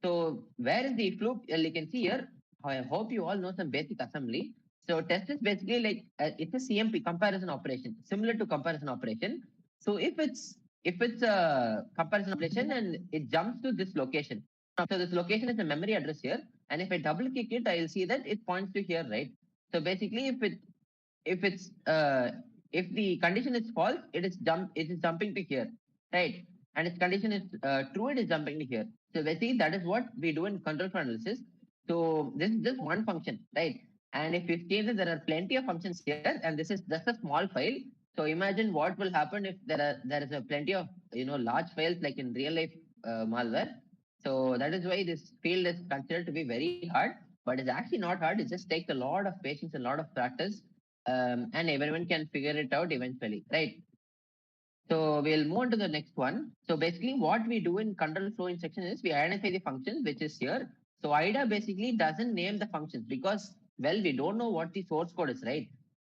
So where is the if loop? You can see here. I hope you all know some basic assembly. So test is basically like it's a CMP comparison operation, similar to comparison operation. So if it's a comparison operation and it jumps to this location. So this location is a memory address here, and if I double click it, I'll see that it points to here, right? So basically, if it's if the condition is false, it is jumping to here, right? And its condition is true, it is jumping to here. So basically that is what we do in control flow analysis. So this is just one function, right? And if you see that there are plenty of functions here, and this is just a small file. So imagine what will happen if there is a plenty of large files like in real life malware. So that is why this field is considered to be very hard, but it's actually not hard. It just takes a lot of patience, a lot of practice, and everyone can figure it out eventually, right? So we'll move on to the next one. So basically what we do in control flow instruction is we identify the functions, which is here. So IDA basically doesn't name the functions because, well, we don't know what the source code is, right?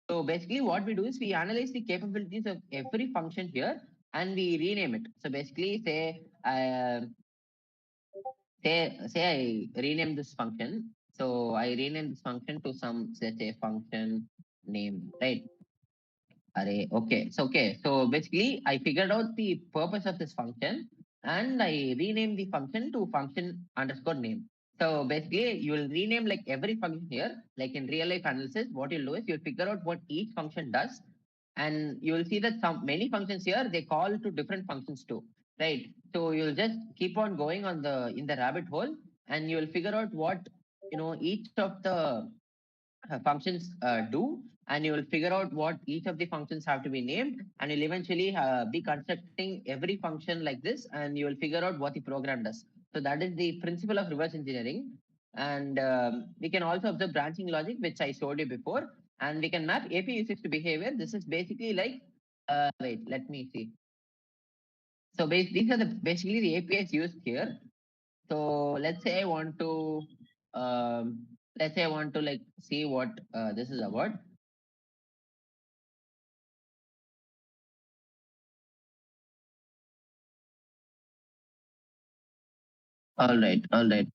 So basically what we do is we analyze the capabilities of every function here and we rename it. So basically say I rename this function. So I rename this function to some, let's say, function name, right? Array. Okay. So basically, I figured out the purpose of this function and I renamed the function to function underscore name. So basically, you will rename like every function here, like in real life analysis. What you'll do is you'll figure out what each function does, and you will see that some many functions here they call to different functions too, right? So you'll just keep on going on the in the rabbit hole, and you will figure out what each of the functions do, and you will figure out what each of the functions have to be named, and you'll eventually be constructing every function like this, and you will figure out what the program does. So that is the principle of reverse engineering. And we can also observe branching logic, which I showed you before, and we can map API usage to behavior. This is basically like wait, let me see. So these are the basically the APIs used here. So let's say I want to like see what this is about. All right, all right.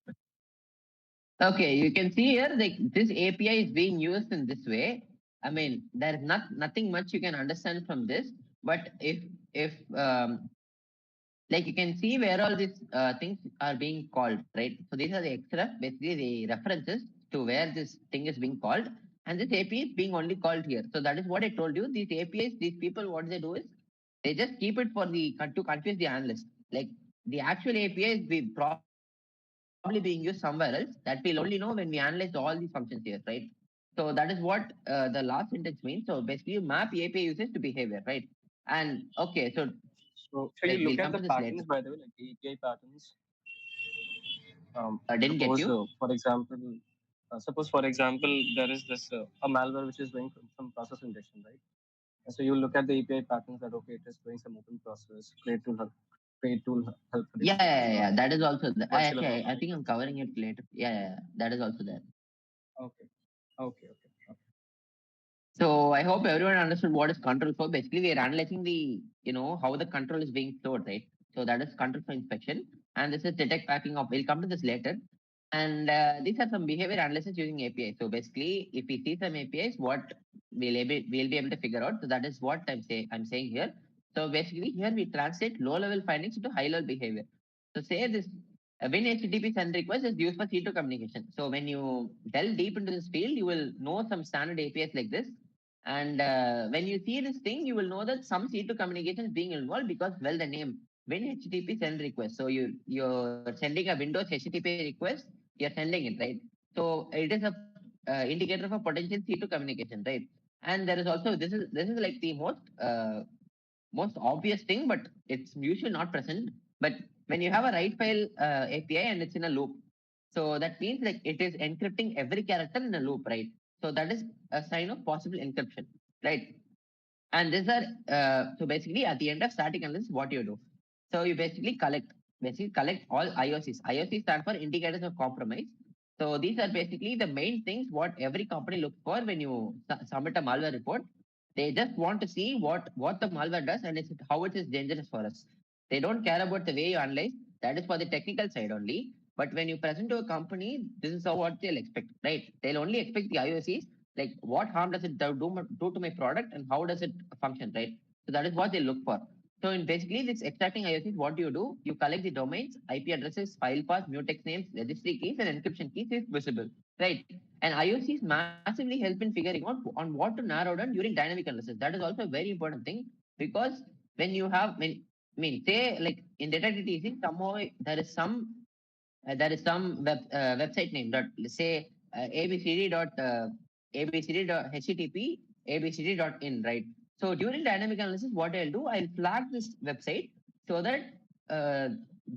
Okay, you can see here like this API is being used in this way. I mean, there is nothing much you can understand from this, but if like you can see where all these things are being called, right? So these are the extra, basically the references to where this thing is being called, and this API is being only called here. So that is what I told you. These APIs, these people, what they do is they just keep it for the to confuse the analyst. Like the actual API is probably being used somewhere else. That we'll only know when we analyze all these functions here, right? So that is what the last sentence means. So basically, you map API usage to behavior, right? And okay, so So wait, you we'll look come at to the this later. patterns, by the way, like the API patterns. Didn't get Suppose, you. for example, there is this a malware which is doing some process injection, right? And so you look at the API patterns that okay, it is doing some open process, create tool help for Yeah, yeah, execution, yeah, or yeah. That is also virtual actually, environment I think I'm access. covering it later. Yeah, yeah, yeah, that is also there. Okay, okay. So I hope everyone understood what is control flow. Basically, we are analyzing the how the control is being flowed, right? So that is control for inspection. And this is detect packing of, we'll come to this later. And these are some behavior analysis using API. So basically, if we see some APIs, what we'll be able to figure out. So that is what I'm saying here. So basically, here we translate low-level findings into high-level behavior. So say this when HTTP send request is used for C2 communication. So when you delve deep into this field, you will know some standard APIs like this. And when you see this thing, you will know that some C2 communication is being involved because, well, the name when HTTP send request. So you're sending a Windows HTTP request, you're sending it, right? So it is a indicator of a potential C2 communication, right? And there is also this is like the most obvious thing, but it's usually not present. But when you have a write file API and it's in a loop, so that means like it is encrypting every character in a loop, right? So that is a sign of possible encryption, right? And these are so basically at the end of static analysis, what you do? So you basically collect all IOCs. IOCs stand for indicators of compromise. So these are basically the main things what every company looks for when you submit a malware report. They just want to see what the malware does and how it is dangerous for us. They don't care about the way you analyze. That is for the technical side only. But when you present to a company, this is what they'll expect, right? They'll only expect the IOCs, like what harm does it do to my product and how does it function, right? So that is what they look for. So in basically this extracting IOCs, what do? You collect the domains, IP addresses, file paths, mutex names, registry keys, and encryption keys if visible, right? And IOCs massively help in figuring out on what to narrow down during dynamic analysis. That is also a very important thing because when you have, say like in data DTC, somehow there is some website name that say abcd dot abcd dot http abcd dot in, right? So during dynamic analysis, what I'll do, I'll flag this website so that uh,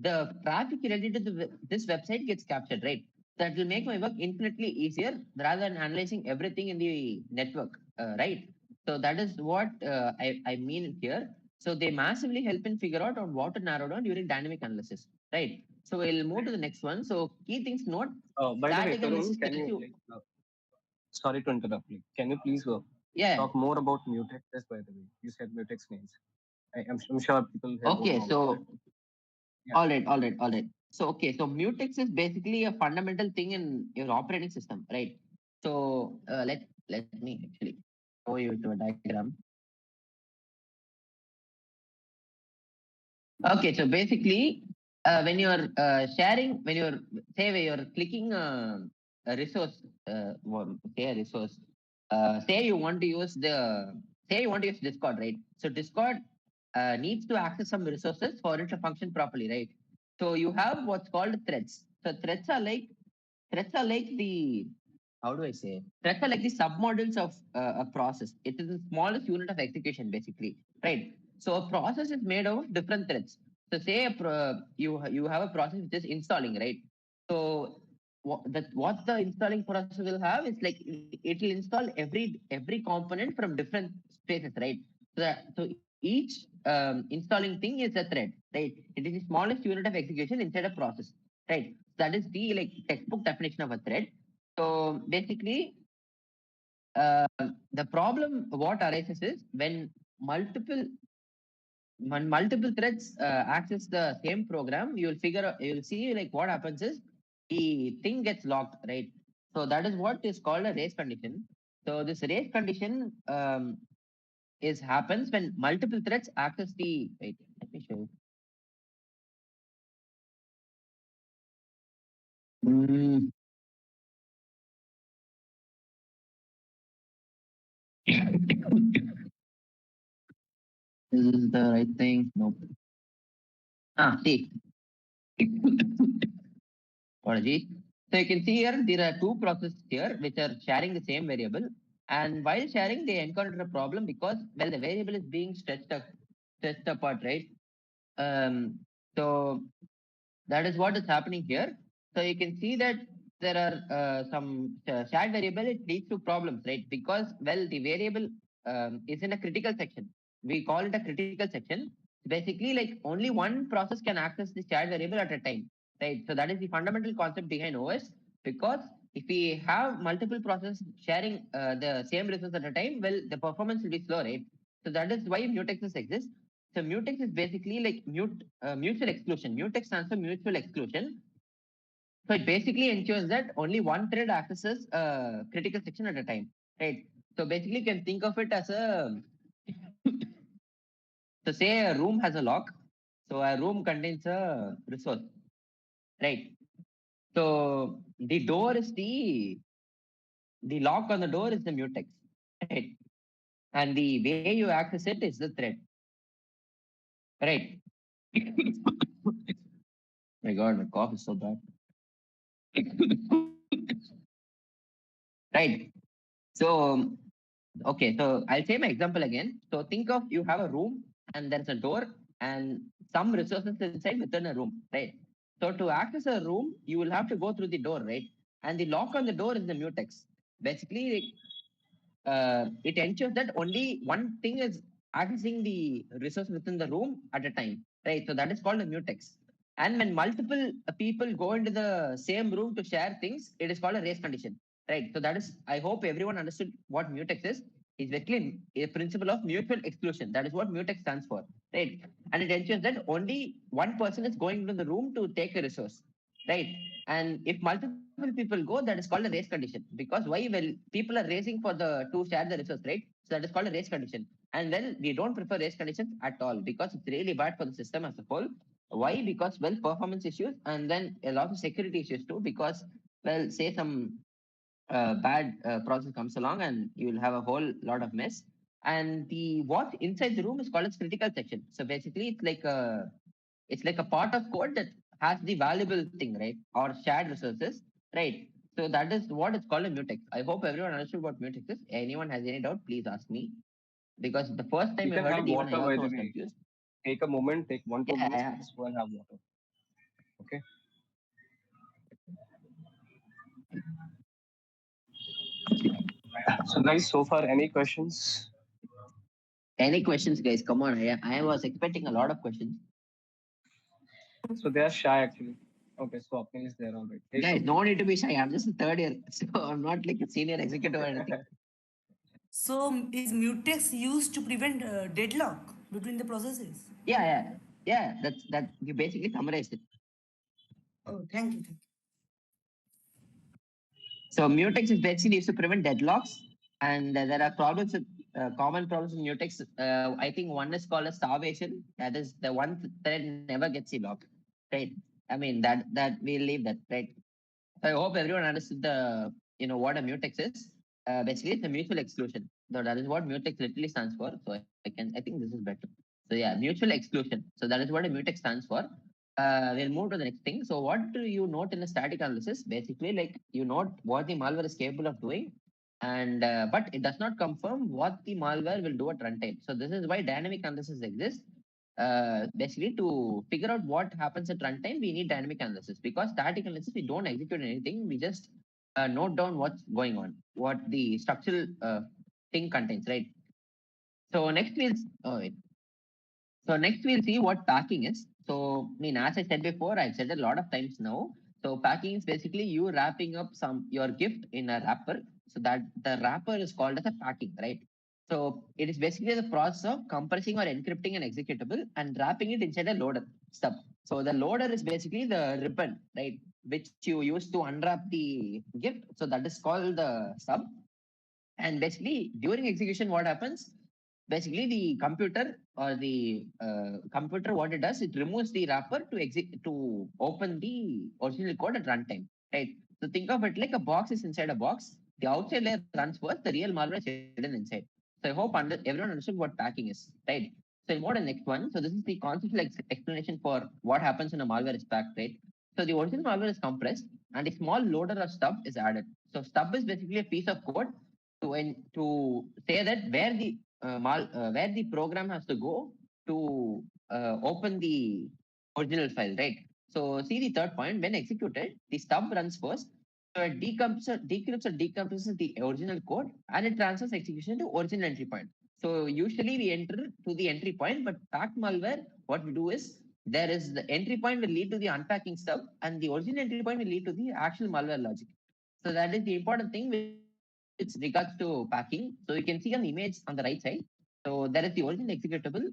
the traffic related to this website gets captured, right? That will make my work infinitely easier rather than analyzing everything in the network, right? So that is what I mean here. So they massively help in figure out on what to narrow down during dynamic analysis, right? So we'll move to the next one. So key things note, By the way, static Tarun, analysis can tells you you, sorry to interrupt. Can you please yeah. talk more about mutexes? By the way, you said mutex names. I'm sure people here don't Okay, know about that. so Yeah. all right. So okay, so mutex is basically a fundamental thing in your operating system, right? So let me actually show you to a diagram. Okay, so basically, when you're sharing, when you're clicking a resource, say a resource, say you want to use Discord, right? So Discord needs to access some resources for it to function properly, right? So you have what's called threads. So threads are like the how do I say? Threads are like the submodules of a process. It is the smallest unit of execution, basically, right? So a process is made of different threads. So say you have a process which is installing, right? So what the installing process will have is like it will install every component from different spaces, right? So each installing thing is a thread, right? It is the smallest unit of execution inside a process, right? That is the like textbook definition of a thread. So basically, uh, the problem what arises is multiple when multiple threads access the same program, you'll see like what happens is the thing gets locked, right? So that is what is called a race condition. So this race condition is happens when multiple threads access the wait, let me show you. This is the right thing. Nope. See, apologies. So you can see here there are two processes here which are sharing the same variable, and while sharing they encounter a problem because well the variable is being stretched apart, right? So that is what is happening here. So you can see that there are some shared variable. It leads to problems, right? Because well the variable is in a critical section. We call it a critical section. Basically, like only one process can access the shared variable at a time, right? So that is the fundamental concept behind OS. Because if we have multiple processes sharing the same resource at a time, well, the performance will be slow, right? So that is why mutexes exist. So mutex is basically like mutual exclusion. Mutex stands for mutual exclusion. So it basically ensures that only one thread accesses a critical section at a time, right? So basically, you can think of it as a so say a room has a lock. So a room contains a resource, right? So the door is the lock on the door is the mutex, right? And the way you access it is the thread, right? My God, my cough is so bad. Right. So okay, so I'll say my example again. So think of you have a room and there's a door and some resources inside within a room, right? So to access a room, you will have to go through the door, right? And the lock on the door is the mutex. Basically, it ensures that only one thing is accessing the resource within the room at a time, right? So that is called a mutex. And when multiple people go into the same room to share things, it is called a race condition, right? So that is, I hope everyone understood what mutex is. It's basically a principle of mutual exclusion. That is what mutex stands for, right? And it ensures that only one person is going into the room to take a resource, right? And if multiple people go, that is called a race condition. Because why? Well, people are racing for the to share the resource, right? So that is called a race condition. And then we don't prefer race conditions at all because it's really bad for the system as a whole. Why? Because well, performance issues and then a lot of security issues too. Because well, say some bad process comes along and you will have a whole lot of mess. And the what inside the room is called as critical section. So basically, it's like a part of code that has the valuable thing, right? Or shared resources, right? So that is what it's called a mutex. I hope everyone understood what mutex is. Anyone has any doubt, please ask me. Because the first time You I can heard have it, even I water, by also the was way. confused. Take a moment, take 1 2 minutes, Yeah, just go and have water. Okay. So guys, so far any questions? any questions, guys? Come on. I was expecting a lot of questions. So they are shy actually. Okay, Swapnil is there already. Hey Guys, no Swapnil. need to be shy. I'm just a third year. So I'm not like a senior executive or anything. So, is mutex used to prevent deadlock between the processes? Yeah. That you basically summarized it. Oh, thank you. So mutex is basically used to prevent deadlocks, and there are problems with common problems in mutex. I think one is called a starvation. That is the one thread never gets the lock, right? I mean that we'll leave that, right? So I hope everyone understood the what a mutex is. Basically, it's a mutual exclusion. So that is what mutex literally stands for. So I think this is better. So yeah, mutual exclusion. So that is what a mutex stands for. We'll move to the next thing. So what do you note in a static analysis? Basically, like you note what the malware is capable of doing, and but it does not confirm what the malware will do at runtime. So this is why dynamic analysis exists. Basically, to figure out what happens at runtime, we need dynamic analysis because static analysis we don't execute anything. We just note down what's going on, what the structural thing contains, right? So next we'll oh, wait. So next we'll see what packing is. So I mean, as I said before, I've said a lot of times now. So packing is basically you wrapping up your gift in a wrapper. So that the wrapper is called as a packing, right? So it is basically the process of compressing or encrypting an executable and wrapping it inside a loader stub. So the loader is basically the ribbon, right, which you use to unwrap the gift. So that is called the stub. And basically, during execution, what happens? Basically, the computer or the computer, what it does, it removes the wrapper to open the original code at runtime, right? So think of it like a box is inside a box. The outside layer runs first, the real malware is hidden inside. So I hope everyone understood what packing is, right? So in what the next one. So this is the conceptual explanation for what happens when a malware is packed, right? So the original malware is compressed and a small loader or stub is added. So stub is basically a piece of code to say that where the program has to go to open the original file, right? So see the third point. When executed, the stub runs first. So it decrypts or decompresses the original code and it transfers execution to original entry point. So usually we enter to the entry point, but packed malware, what we do is there is the entry point will lead to the unpacking stub and the original entry point will lead to the actual malware logic. So that is the important thing with regards to packing. So you can see on the image on the right side. So there is the original executable.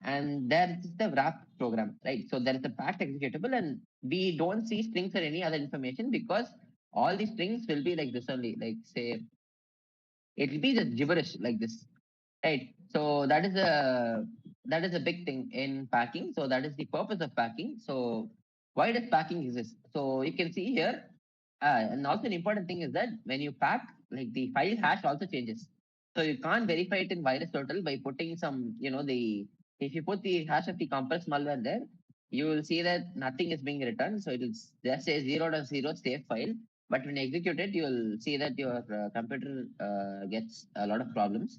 and there is the wrap program, right? So there is a packed executable, and we don't see strings or any other information because all the strings will be like this only, like say it will be just gibberish like this, right? So that is a big thing in packing. So that is the purpose of packing. So why does packing exist? So you can see here, and also an important thing is that when you pack, like the file hash also changes. So you can't verify it in virus total by putting some, the if you put the hash of the compressed malware there, you will see that nothing is being returned. So it will just say 0.0 save file. But when you execute it, you will see that your computer gets a lot of problems.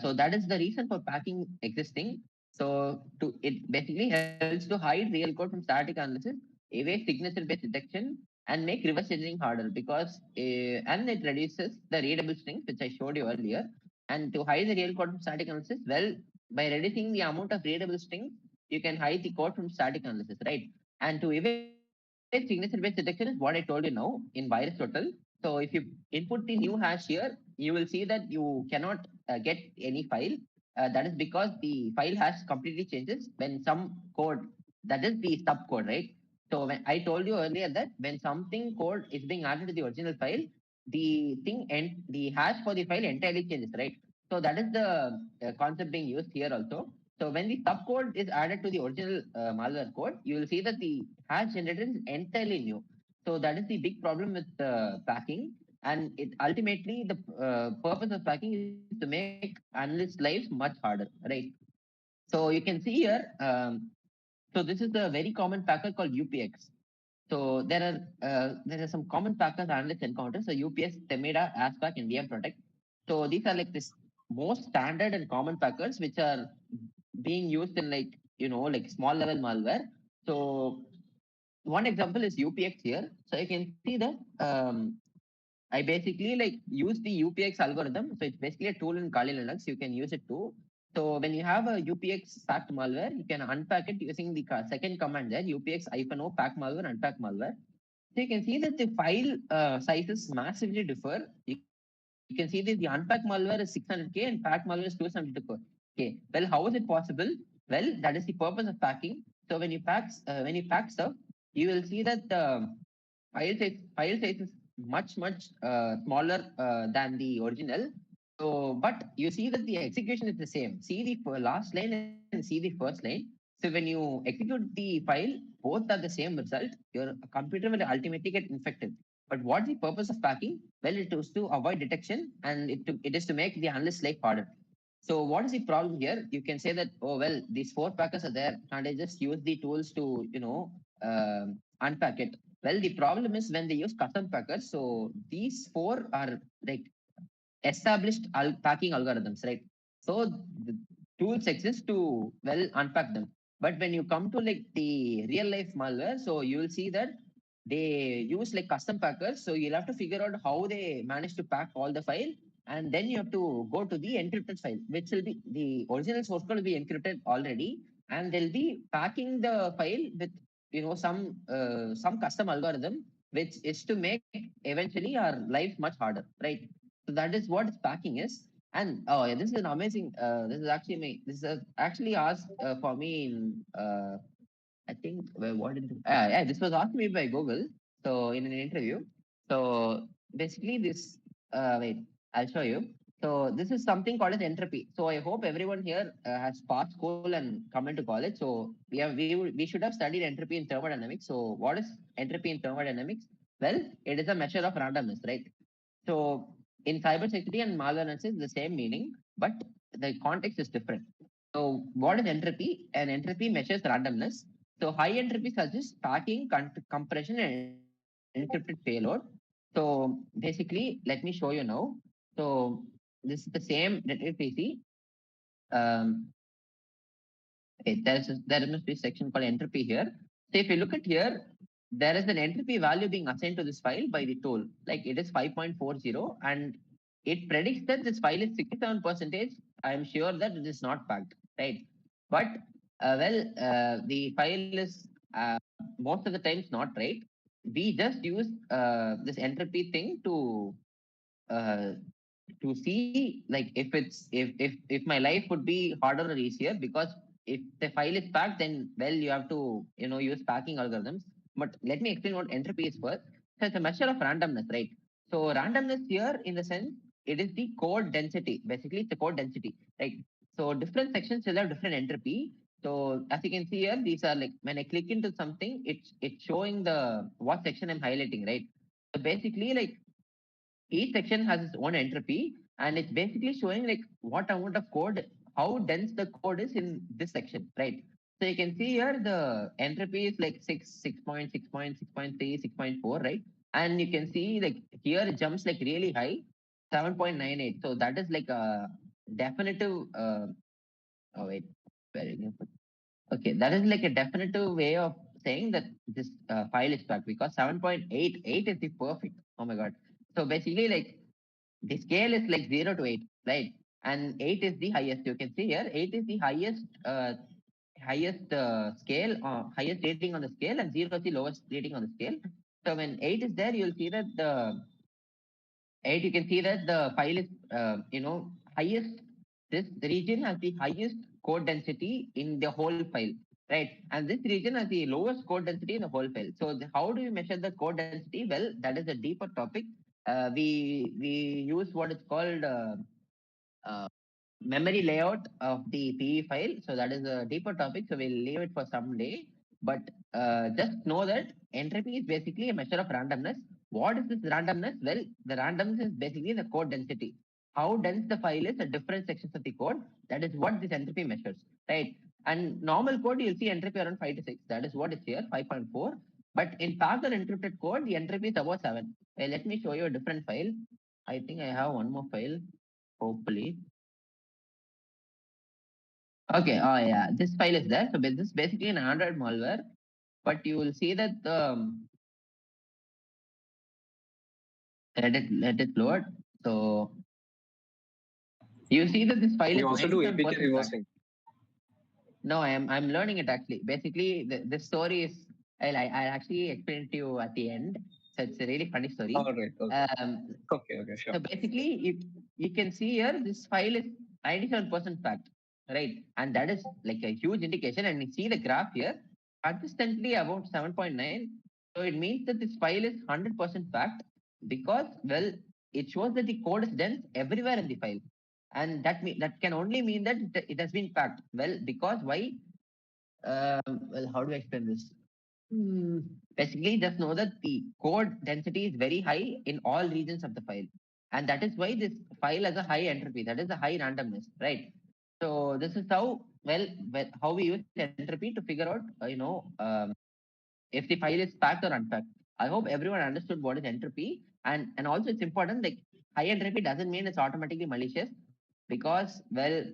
So that is the reason for packing existing. So it basically helps to hide real code from static analysis, evade signature-based detection, and make reverse engineering harder because and it reduces the readable strings, which I showed you earlier. And to hide the real code from static analysis, well, by reducing the amount of readable strings, you can hide the code from static analysis, right? And to evade signature-based detection is what I told you now in virus total. So if you input the new hash here, you will see that you cannot get any file. That is because the file hash completely changes when some code, that is the stub code, right? So when I told you earlier that when something code is being added to the original file, the thing and the hash for the file entirely changes, right? So that is the concept being used here also. So when the subcode is added to the original malware code, you will see that the hash generator is entirely new. So that is the big problem with packing. And it ultimately the purpose of packing is to make analyst lives much harder, right? So you can see here. So this is a very common packer called UPX. So there are some common packers analysts encounter. So UPS, Temida, ASPAC, and VM Protect. So these are like this most standard and common packers which are being used in like like small level malware. So one example is UPX here. So you can see that I basically like use the UPX algorithm. So it's basically a tool in Kali Linux. You can use it too. So when you have a UPX packed malware, you can unpack it using the second command there, UPX-O pack malware, unpack malware. So you can see that the file sizes massively differ. You can see that the unpacked malware is 600K and packed malware is 272K. Well, how is it possible? Well, that is the purpose of packing. So when you pack stuff, you will see that the file size is much smaller than the original. So, but you see that the execution is the same. See the last line and see the first line. So when you execute the file, both are the same result. Your computer will ultimately get infected. But what's the purpose of packing? Well, it is to avoid detection, and it is to make the analyst life harder. So what is the problem here? You can say that, oh well, these four packers are there. Can't I just use the tools to unpack it? Well, the problem is when they use custom packers. So these four are like established packing algorithms, right? So the tools exist to well unpack them. But when you come to like the real life malware, so you will see that they use like custom packers. So you'll have to figure out how they manage to pack all the file, and then you have to go to the encrypted file, which will be the original source code will be encrypted already, and they'll be packing the file with some custom algorithm, which is to make eventually our life much harder, right? So that is what packing is. And oh yeah, this is an amazing. This is actually asked for me in I think yeah, this was asked me by Google. So in an interview. So basically this wait, I'll show you. So this is something called as entropy. So I hope everyone here has passed school and come into college. So we should have studied entropy in thermodynamics. So what is entropy in thermodynamics? Well, it is a measure of randomness, right? So in cybersecurity and malware analysis, the same meaning, but the context is different. So what is entropy? An entropy measures randomness. So high entropy suggests packing, compression, and encrypted payload. So basically, let me show you now. So this is the same. Let me see. Um, Okay, there must be a section called entropy here. So if you look at here, there is an entropy value being assigned to this file by the tool. Like it is 5.40, and it predicts that this file is 67%. I am sure that it is not packed, right? But the file is most of the times not right. We just use this entropy thing uh, to see like if my life would be harder or easier, because if the file is packed, then well, you have to use packing algorithms. But let me explain what entropy is first. So it's a measure of randomness, right? So randomness here, in the sense, it is the code density. Basically, it's the code density, right? So different sections will have different entropy. So as you can see here, these are like when I click into something, it's showing the what section I'm highlighting, right? So basically, like each section has its own entropy, and it's basically showing like what amount of code, how dense the code is in this section, right? So you can see here the entropy is like 6.6.6.3, 6.4, right? And you can see like here it jumps like really high, 7.98. So that is like a definitive. Oh wait, where did you put? Okay, that is like a definitive way of saying that this file is packed, because 7.88 is the perfect. Oh my god. So basically, like the scale is like 0 to 8, right? And 8 is the highest. You can see here, 8 is the highest scale, highest rating on the scale, and 0 is the lowest rating on the scale. So when 8 is there, you'll see that the 8, you can see that the file is, highest. This region has the highest code density in the whole file, right? And this region has the lowest code density in the whole file. So how do you measure the code density? Well, that is a deeper topic. We use what is called uh, memory layout of the PE file. So that is a deeper topic. So we'll leave it for some day. But just know that entropy is basically a measure of randomness. What is this randomness? Well, the randomness is basically the code density. How dense the file is at different sections of the code. That is what this entropy measures, right? And normal code, you'll see entropy around 5 to 6. That is what is here, 5.4. But in parallel encrypted code, the entropy is about 7. Well, let me show you a different file. I think I have one more file, hopefully. Okay, oh yeah, this file is there. So this is basically an Android malware, but you will see that let it load. So you see that this file You is also do APK 97% packed. reversing. No, I'm learning it actually. Basically, this story is I'll actually explain it to you at the end. So it's a really funny story. All right. Okay. Okay. Sure. So basically, you can see here this file is 97% packed, right? And that is like a huge indication. And you see the graph here, consistently about 7.9. So it means that this file is 100% packed, because well, it shows that the code is dense everywhere in the file, and that can only mean that it has been packed. Well, because why? Well, how do I explain this? Basically, just know that the code density is very high in all regions of the file. And that is why this file has a high entropy. That is a high randomness, right? So this is how, how we use entropy to figure out, if the file is packed or unpacked. I hope everyone understood what is entropy. And also it's important, like high entropy doesn't mean it's automatically malicious, because, well,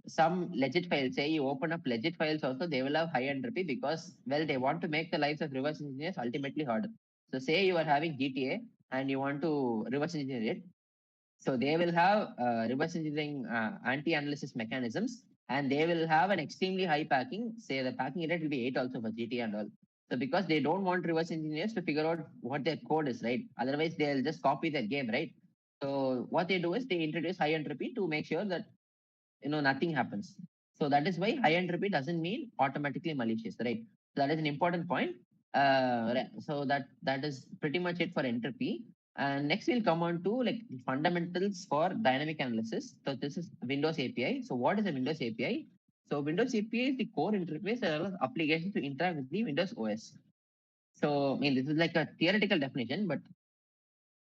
some legit files, say you open up legit files also, they will have high entropy, because, well, they want to make the lives of reverse engineers ultimately harder. So say you are having GTA and you want to reverse engineer it. So they will have reverse engineering anti-analysis mechanisms, and they will have an extremely high packing. Say the packing rate will be 8 also for GTA and all. So because they don't want reverse engineers to figure out what their code is, right? Otherwise, they'll just copy their game, right? So what they do is they introduce high entropy to make sure that nothing happens. So that is why high entropy doesn't mean automatically malicious, right? So that is an important point. So that is pretty much it for entropy. And next we'll come on to like fundamentals for dynamic analysis. So this is Windows API. So what is a Windows API? So Windows API is the core interface that allows applications to interact with the Windows OS. So I mean, this is like a theoretical definition, but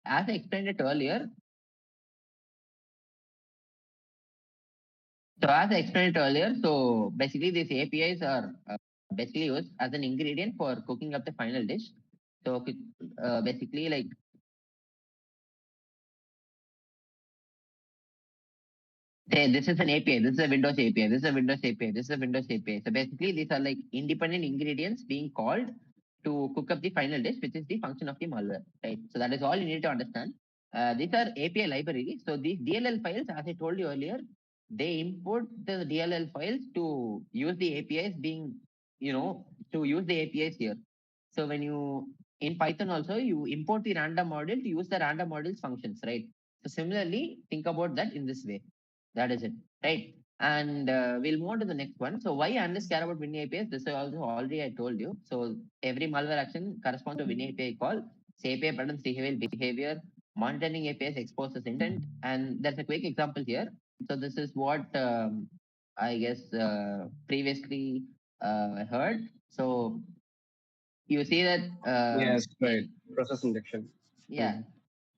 as I explained it earlier, so basically these APIs are basically used as an ingredient for cooking up the final dish. So basically, like, say this is an API, this is a Windows API, this is a Windows API, this is a Windows API. So basically, these are like independent ingredients being called to cook up the final dish, which is the function of the malware, right? So that is all you need to understand. These are API libraries. So these DLL files, as I told you earlier, they import the DLL files to use the APIs to use the APIs here. So when you, in Python also, you import the random module to use the random module's functions, right? So similarly, think about that in this way. That is it, right? And we'll move on to the next one. So why analysts care about winning APIs? This is also already I told you. So every malware action corresponds to a winning API call. Say API patterns behavior, monitoring APIs exposes intent, and there's a quick example here. So this is what I guess previously I heard. So you see that Yes, right. Process injection. yeah.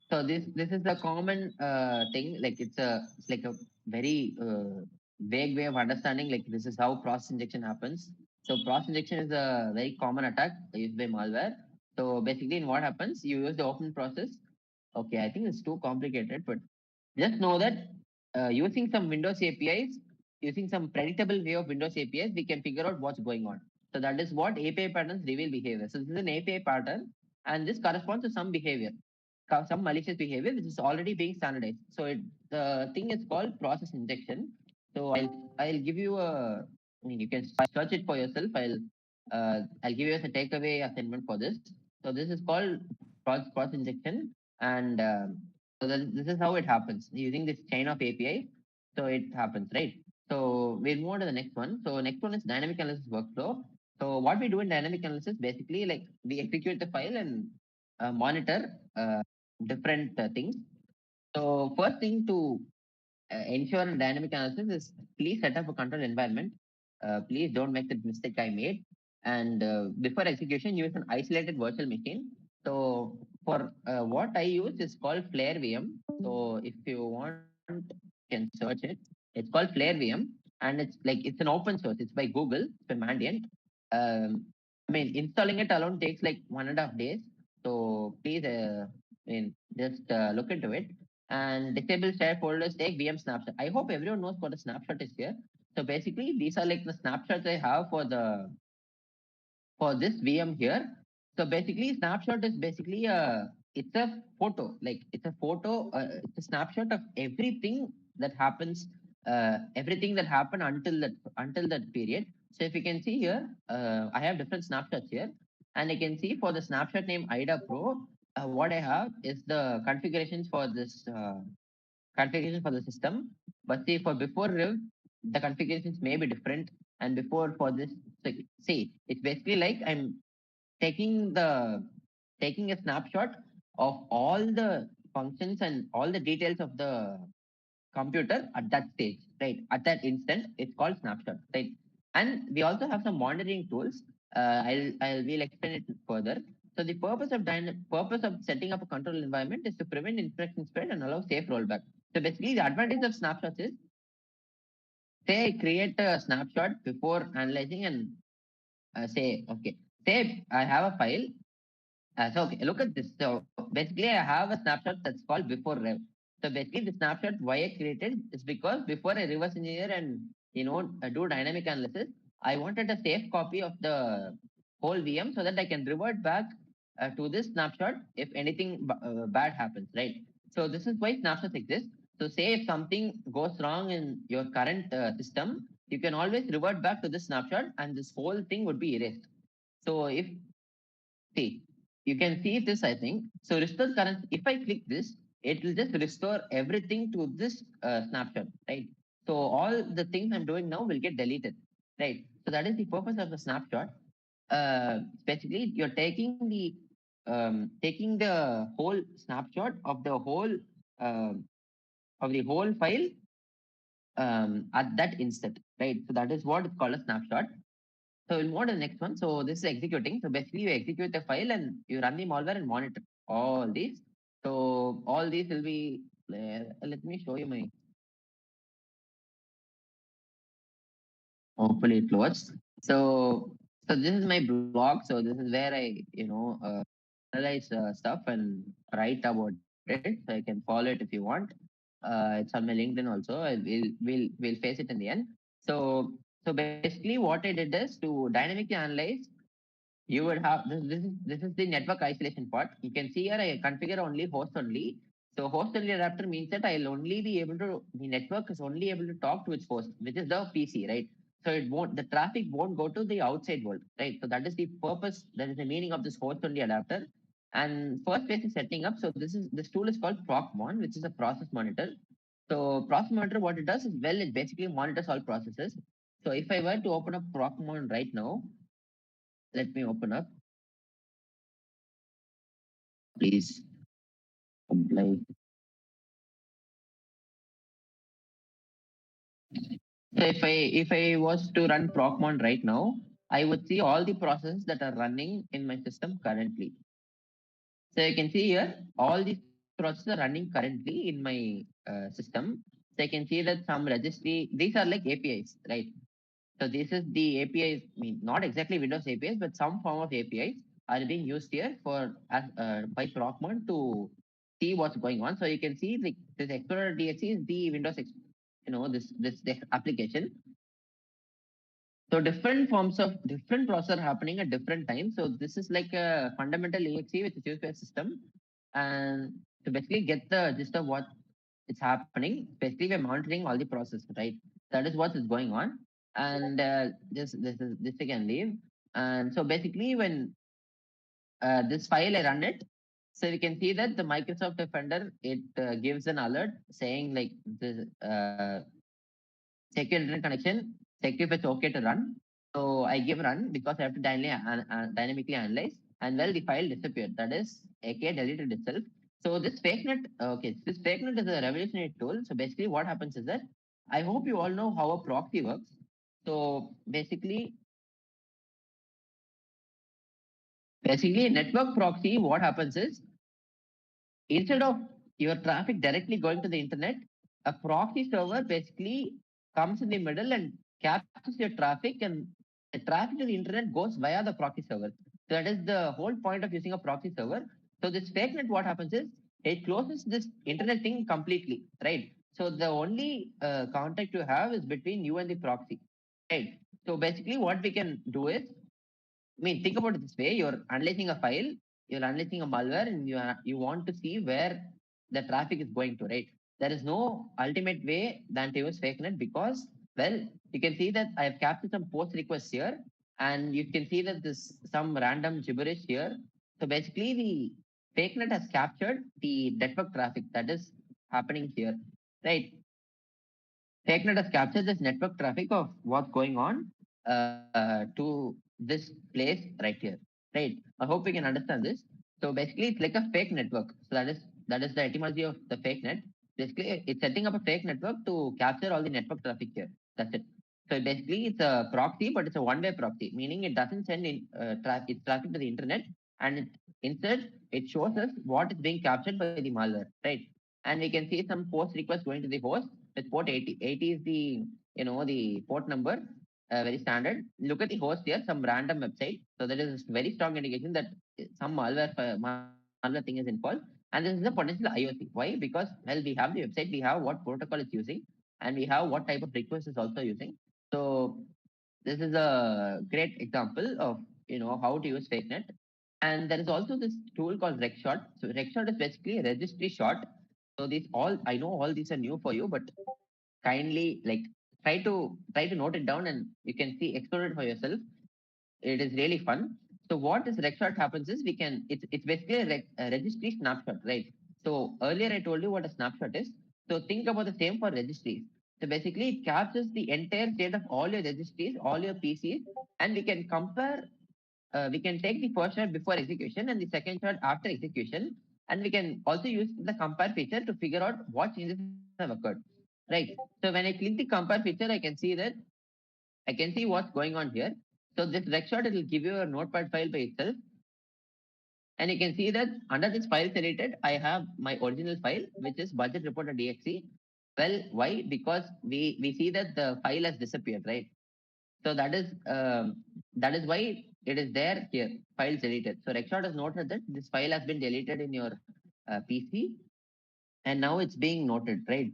So this is a common thing. Like it's like a very vague way of understanding. Like this is how process injection happens. So process injection is a very common attack used by malware. So basically, in what happens, you use the open process. Okay, I think it's too complicated, but just know that using some Windows APIs, using some predictable way of Windows APIs, we can figure out what's going on. So that is what API patterns reveal behavior. So this is an API pattern, and this corresponds to some behavior, some malicious behavior, which is already being standardized. So the thing is called process injection. So I'll give you a. I mean, you can search it for yourself. I'll give you as a takeaway assignment for this. So this is called process injection, and so this is how it happens using this chain of API. So it happens, right? So we'll move on to the next one. So next one is dynamic analysis workflow. So what we do in dynamic analysis, basically, like we execute the file and monitor different things. So first thing to ensure a dynamic analysis is please set up a control environment. Please don't make the mistake I made. And before execution, use an isolated virtual machine. So for what I use is called Flare VM. So if you want, you can search it. It's called Flare VM, and it's an open source. It's by Google. It's by Mandiant. I mean, installing it alone takes like 1.5 days. So please, just look into it. And disable share folders take VM snapshot. I hope everyone knows what a snapshot is here. So basically, these are like the snapshots I have for this VM here. So basically, snapshot is basically it's a photo. Like it's a snapshot of everything that happened until that period. So if you can see here, I have different snapshots here, and you can see for the snapshot name IDA Pro, what I have is the configurations for this configuration for the system. But see, for before Riv, the configurations may be different. And before for this, so see, it's basically like I'm taking the taking a snapshot of all the functions and all the details of the computer at that stage, right? At that instant, it's called snapshot, right? And we also have some monitoring tools. We'll explain it further. So the purpose of setting up a control environment is to prevent infection spread and allow safe rollback. So basically, the advantage of snapshots is, say I create a snapshot before analyzing and say I have a file. So okay, look at this. So basically, I have a snapshot that's called before rev. So basically, the snapshot why I created is because before I reverse engineer and do dynamic analysis, I wanted a safe copy of the whole VM so that I can revert back to this snapshot if anything bad happens, right? So this is why snapshots exist. So say if something goes wrong in your current system, you can always revert back to this snapshot and this whole thing would be erased. So if see, you can see this, I think. So restore current, if I click this, it will just restore everything to this snapshot, right? So all the things I'm doing now will get deleted, right? So that is the purpose of the snapshot. Basically, you're taking the whole snapshot of the whole file at that instant, right? So that is what is called a snapshot. So we'll move on to the next one. So this is executing. So basically you execute the file and you run the malware and monitor all these. So all these will be, let me show you my, hopefully it loads. So this is my blog. So this is where I, analyze stuff and write about it. So I can follow it if you want. It's on my LinkedIn also. We'll face it in the end. So basically what I did is to dynamically analyze. You would have this is the network isolation part. You can see here I configure only host only. So host only adapter means that I'll only be able to the network is only able to talk to its host, which is the PC, right? So the traffic won't go to the outside world, right? So that is the purpose, that is the meaning of this host only adapter. And first phase is setting up. So this tool is called ProcMon, which is a process monitor. So process monitor, what it does is, well, it basically monitors all processes. So if I were to open up Procmon right now, let me open up. Please comply. So if I was to run Procmon right now, I would see all the processes that are running in my system currently. So you can see here, all these processes are running currently in my system. So I can see that some registry, these are like APIs, right? So this is the APIs, I mean, not exactly Windows APIs, but some form of APIs are being used here for by Procmon to see what's going on. So you can see like this Explorer DXE is the Windows, this application. So different forms of different process are happening at different times. So this is like a fundamental EXE which is used by a system, and to basically get the gist of what is happening, basically we're monitoring all the process, right? That is what is going on, and this I can leave. And so basically when this file I run it, so we can see that the Microsoft Defender, it gives an alert saying like this secure internet connection, check if it's okay to run. So I give run because I have to dynamically analyze, and well, the file disappeared. That is, AK deleted itself. So this fake net, okay, this fake net is a revolutionary tool. So basically, what happens is that I hope you all know how a proxy works. So basically, network proxy, what happens is, instead of your traffic directly going to the internet, a proxy server basically comes in the middle and captures your traffic, and the traffic to the internet goes via the proxy server. So that is the whole point of using a proxy server. So this fake net, what happens is, it closes this internet thing completely, right? So the only contact you have is between you and the proxy, right? So basically what we can do is, I mean, think about it this way: you're analyzing a file, you're analyzing a malware, and you want to see where the traffic is going to, right? There is no ultimate way than to use fake net because, well, you can see that I have captured some post requests here, and you can see that this some random gibberish here. So basically, the fake net has captured the network traffic that is happening here, right? TechNet has captured this network traffic of what's going on to this place right here, right? I hope we can understand this. So basically, it's like a fake network. So that is the etymology of the fake net. Basically, it's setting up a fake network to capture all the network traffic here. That's it. So basically, it's a proxy, but it's a one-way proxy, meaning it doesn't send in its traffic to the internet, and instead it shows us what is being captured by the malware, right? And we can see some post requests going to the host with port 80. 80 is the port number, very standard. Look at the host here, some random website. So that is very strong indication that some malware thing is involved. And this is a potential IOC. Why? Because, well, we have the website, we have what protocol it's using, and we have what type of request is also using. So this is a great example of how to use FakeNet. And there is also this tool called RecShot. So RecShot is basically a registry shot. So these all, I know all these are new for you, but kindly like try to note it down, and you can see explore it for yourself. It is really fun. So what this RecShot happens is, it's basically a registry snapshot, right? So earlier I told you what a snapshot is. So think about the same for registries. So basically it captures the entire state of all your registries, all your PCs, and we can compare. We can take the first shot before execution and the second shot after execution, and we can also use the compare feature to figure out what changes have occurred. Right. So when I click the compare feature, I can see what's going on here. So this RecShot, it will give you a notepad file by itself. And you can see that under this file selected, I have my original file, which is budget report.exe. Well, why? Because we see that the file has disappeared, right? So that is why it is there here, file deleted. So RecShot has noted that this file has been deleted in your PC, and now it's being noted, right?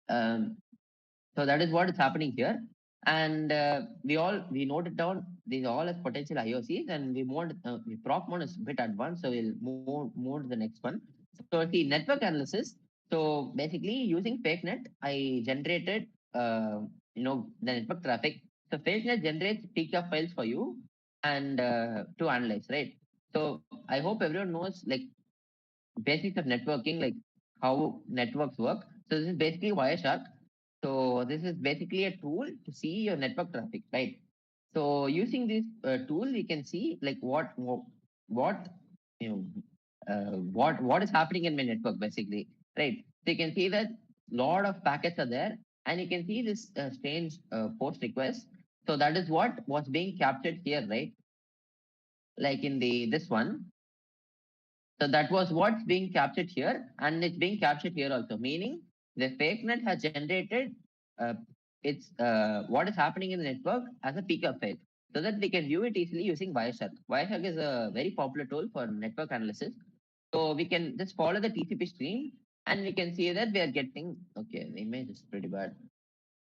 Um, So that is what is happening here. And we noted down these all as potential IOCs, and proc mode is a bit advanced, so we'll move to the next one. So the network analysis. So basically using FakeNet, I generated the network traffic. So FakeNet generates peak of files for you and to analyze, right? So I hope everyone knows like basics of networking, like how networks work. So this is basically Wireshark. So this is basically a tool to see your network traffic, right? So using this tool, we can see like what you know what is happening in my network basically, right? So you can see that lot of packets are there, and you can see this strange post request. So that is what was being captured here, right? Like in the this one. So that was what's being captured here, and it's being captured here also, meaning the fake net has generated uh, it's what is happening in the network as a pickup file, so that we can view it easily using Wireshark. Wireshark is a very popular tool for network analysis. So we can just follow the TCP stream, and we can see that we are getting, okay, the image is pretty bad.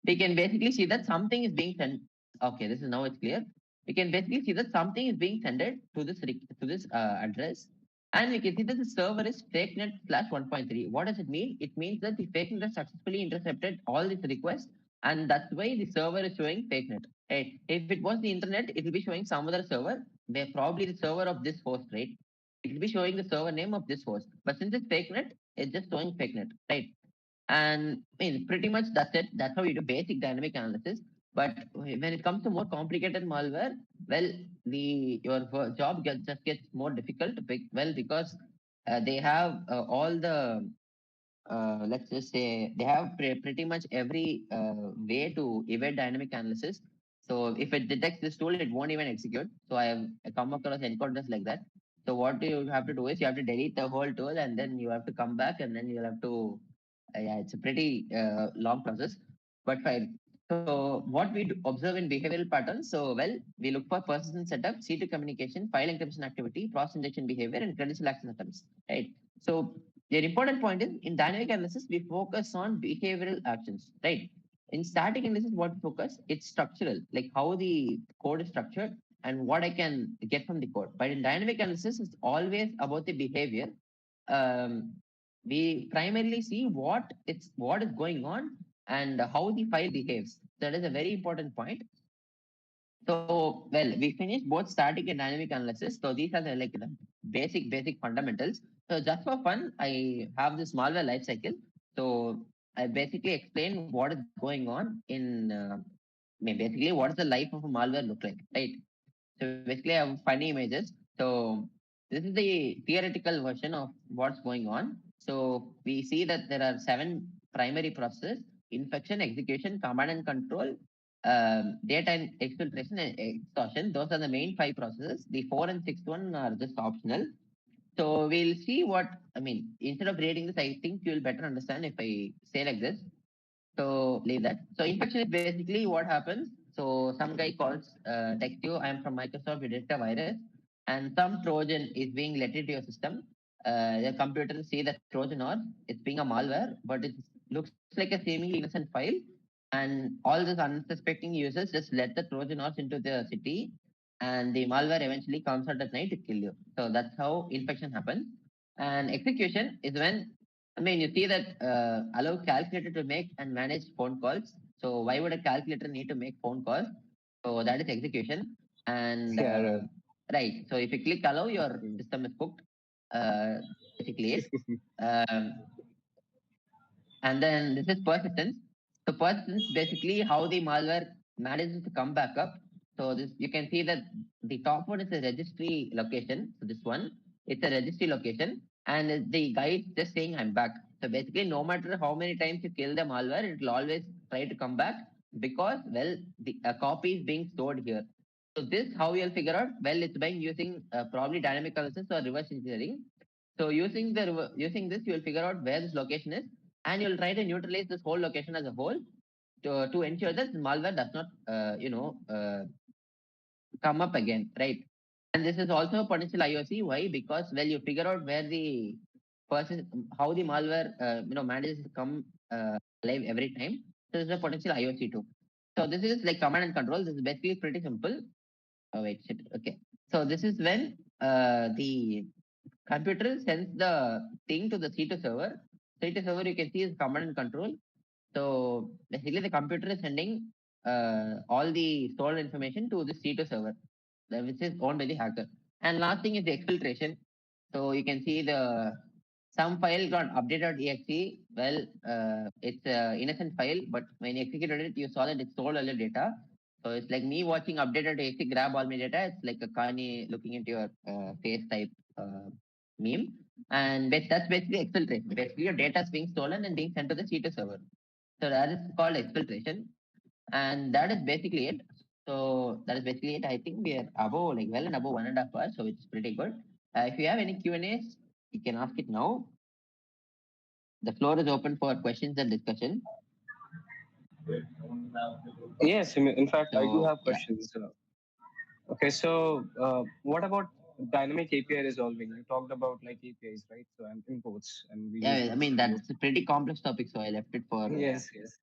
We can basically see that something is being sent. Okay, this is now it's clear. We can basically see that something is being sent to this address, and we can see that the server is fakenet slash 1.3. What does it mean? It means that the fakenet has successfully intercepted all these requests, and that's why the server is showing fakenet. Right? If it was the internet, it will be showing some other server. They're probably the server of this host, right? It will be showing the server name of this host. But since it's fakenet, it's just showing fakenet, right? And I mean, pretty much that's it. That's how you do basic dynamic analysis. But when it comes to more complicated malware, well, job just gets more difficult. Well, because they have all the let's just say they have pretty much every way to evade dynamic analysis. So if it detects this tool, it won't even execute. So I have come across encoders like that. So what you have to do is you have to delete the whole tool, and then you have to come back, and then you'll have to yeah, it's a pretty long process, but fine. So what we observe in behavioral patterns, so well, we look for persistent setup, C2 communication, file encryption activity, cross injection behavior, and credential access attempts, right? So the important point is in dynamic analysis, we focus on behavioral actions, right? In static analysis, what we focus, it's structural, like how the code is structured and what I can get from the code. But in dynamic analysis, it's always about the behavior. Um, we primarily see what is going on and how the file behaves. That is a very important point. So, well, we finished both static and dynamic analysis. So these are the basic fundamentals. So just for fun, I have this malware life cycle. So I basically explain what is going on in basically what does the life of a malware look like, right? So basically, I have funny images. So this is the theoretical version of what's going on. So we see that there are 7 primary processes: infection, execution, command and control, data and exfiltration, and extortion. Those are the main 5 processes. The 4 and 6th one are just optional. So we'll see what, I mean, instead of reading this, I think you'll better understand if I say like this. So leave that. So infection is basically what happens. So some guy calls, text you, I'm from Microsoft, we detect a virus, and some Trojan is being let into your system. The computer see the Trojan horse, it's being a malware, but it looks like a seemingly innocent file. And all these unsuspecting users just let the Trojan horse into the city, and the malware eventually comes out at night to kill you. So that's how infection happens. And execution is when, I mean, you see that allow calculator to make and manage phone calls. So why would a calculator need to make phone calls? So that is execution. And Yeah, right. So if you click allow, your system is cooked. Uh, basically it. Um, and then this is persistence. So persistence basically how the malware manages to come back up. So this you can see that the top one is a registry location. So this one, it's a registry location, and the guy is just saying I'm back. So basically, no matter how many times you kill the malware, it will always try to come back because well, the a copy is being stored here. So this how you'll figure out? Well, it's by using probably dynamic analysis or reverse engineering. So using this, you will figure out where this location is, and you'll try to neutralize this whole location as a whole to ensure that malware does not, come up again, right? And this is also a potential IOC. Why? Because well, you figure out where the person, how the malware, manages to come alive every time. So this is a potential IOC too. So this is like command and control. This is basically pretty simple. Oh wait, shit. Okay. So this is when the computer sends the thing to the C2 server. C2 server you can see is command and control. So basically the computer is sending all the stored information to the C2 server, which is owned by the hacker. And last thing is the exfiltration. So you can see the some file got update.exe. Well, it's an innocent file, but when you executed it, you saw that it stole all your data. So it's like me watching update.exe grab all my data. It's like a Kanye looking into your face type meme. And that's basically exfiltration. Basically, your data is being stolen and being sent to the C2 server. So that is called exfiltration. And that is basically it. So that is basically it. I think we are above, like well and above 1.5 hours, so it's pretty good. If you have any Q&As, you can ask it now. The floor is open for questions and discussion. Yes, in fact, I do So have yeah, questions. Okay, so what about dynamic API resolving? You talked about like APIs, right? So and imports, and we use yeah. I those. mean that's a pretty complex topic, so I left it for. Yes, yes.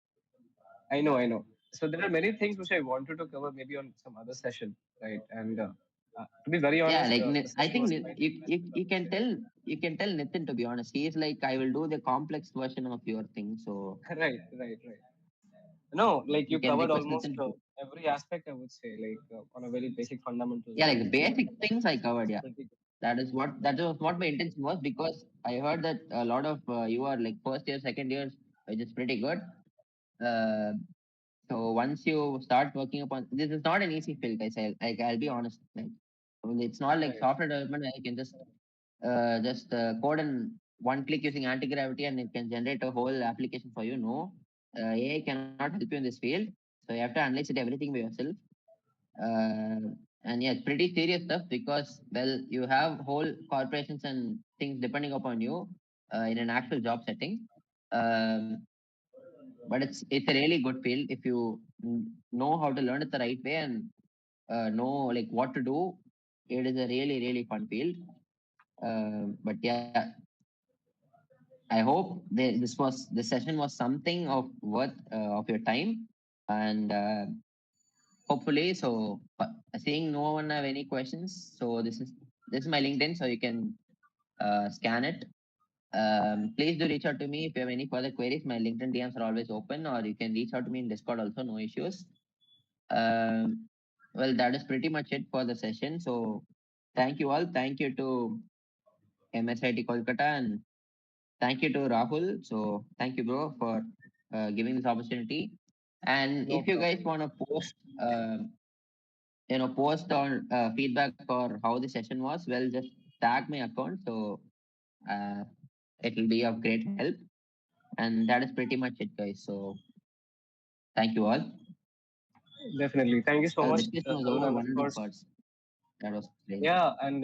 I know, I know. So there are many things which I wanted to cover maybe on some other session, right? And to be very Yeah, honest, like the I session think was quite impressive, I you would can say. tell Nitin, to be honest. He is like, I will do the complex version of your thing, so Right, right, right. No, like you you can covered request almost Nitin to. every aspect, I would say, like on a very basic fundamental Yeah, like level. the So basic things I covered. it's Yeah, pretty good. that was what my intention was, because I heard that a lot of you are like first year, second years, which is pretty good. Uh, so once you start working upon, this is not an easy field, guys. I'll be honest. Like, well, it's not like Right, software development where you can just code and one click using anti-gravity and it can generate a whole application for you. No, AI cannot help you in this field. So you have to analyze it everything by yourself. Uh, and yeah, it's pretty serious stuff, because well, you have whole corporations and things depending upon you in an actual job setting. Um, but it's a really good field if you know how to learn it the right way and know like what to do. It is a really fun field. But yeah, I hope this session was something of worth of your time, and hopefully. So seeing no one have any questions, so this is my LinkedIn, so you can scan it. Please do reach out to me if you have any further queries. My LinkedIn DMs are always open, or you can reach out to me in Discord also, no issues. Well, that is pretty much it for the session. So thank you all. Thank you to MSIT Kolkata, and thank you to Rahul. So thank you, bro, for giving this opportunity. And no if you guys problem. want to post on feedback or how the session was, well, just tag my account. So uh, it will be of great help. And that is pretty much it, guys. So thank you all. Definitely. Thank you so The much, discussion was Tarun, over and one of and a half course, hours. That was great. yeah, and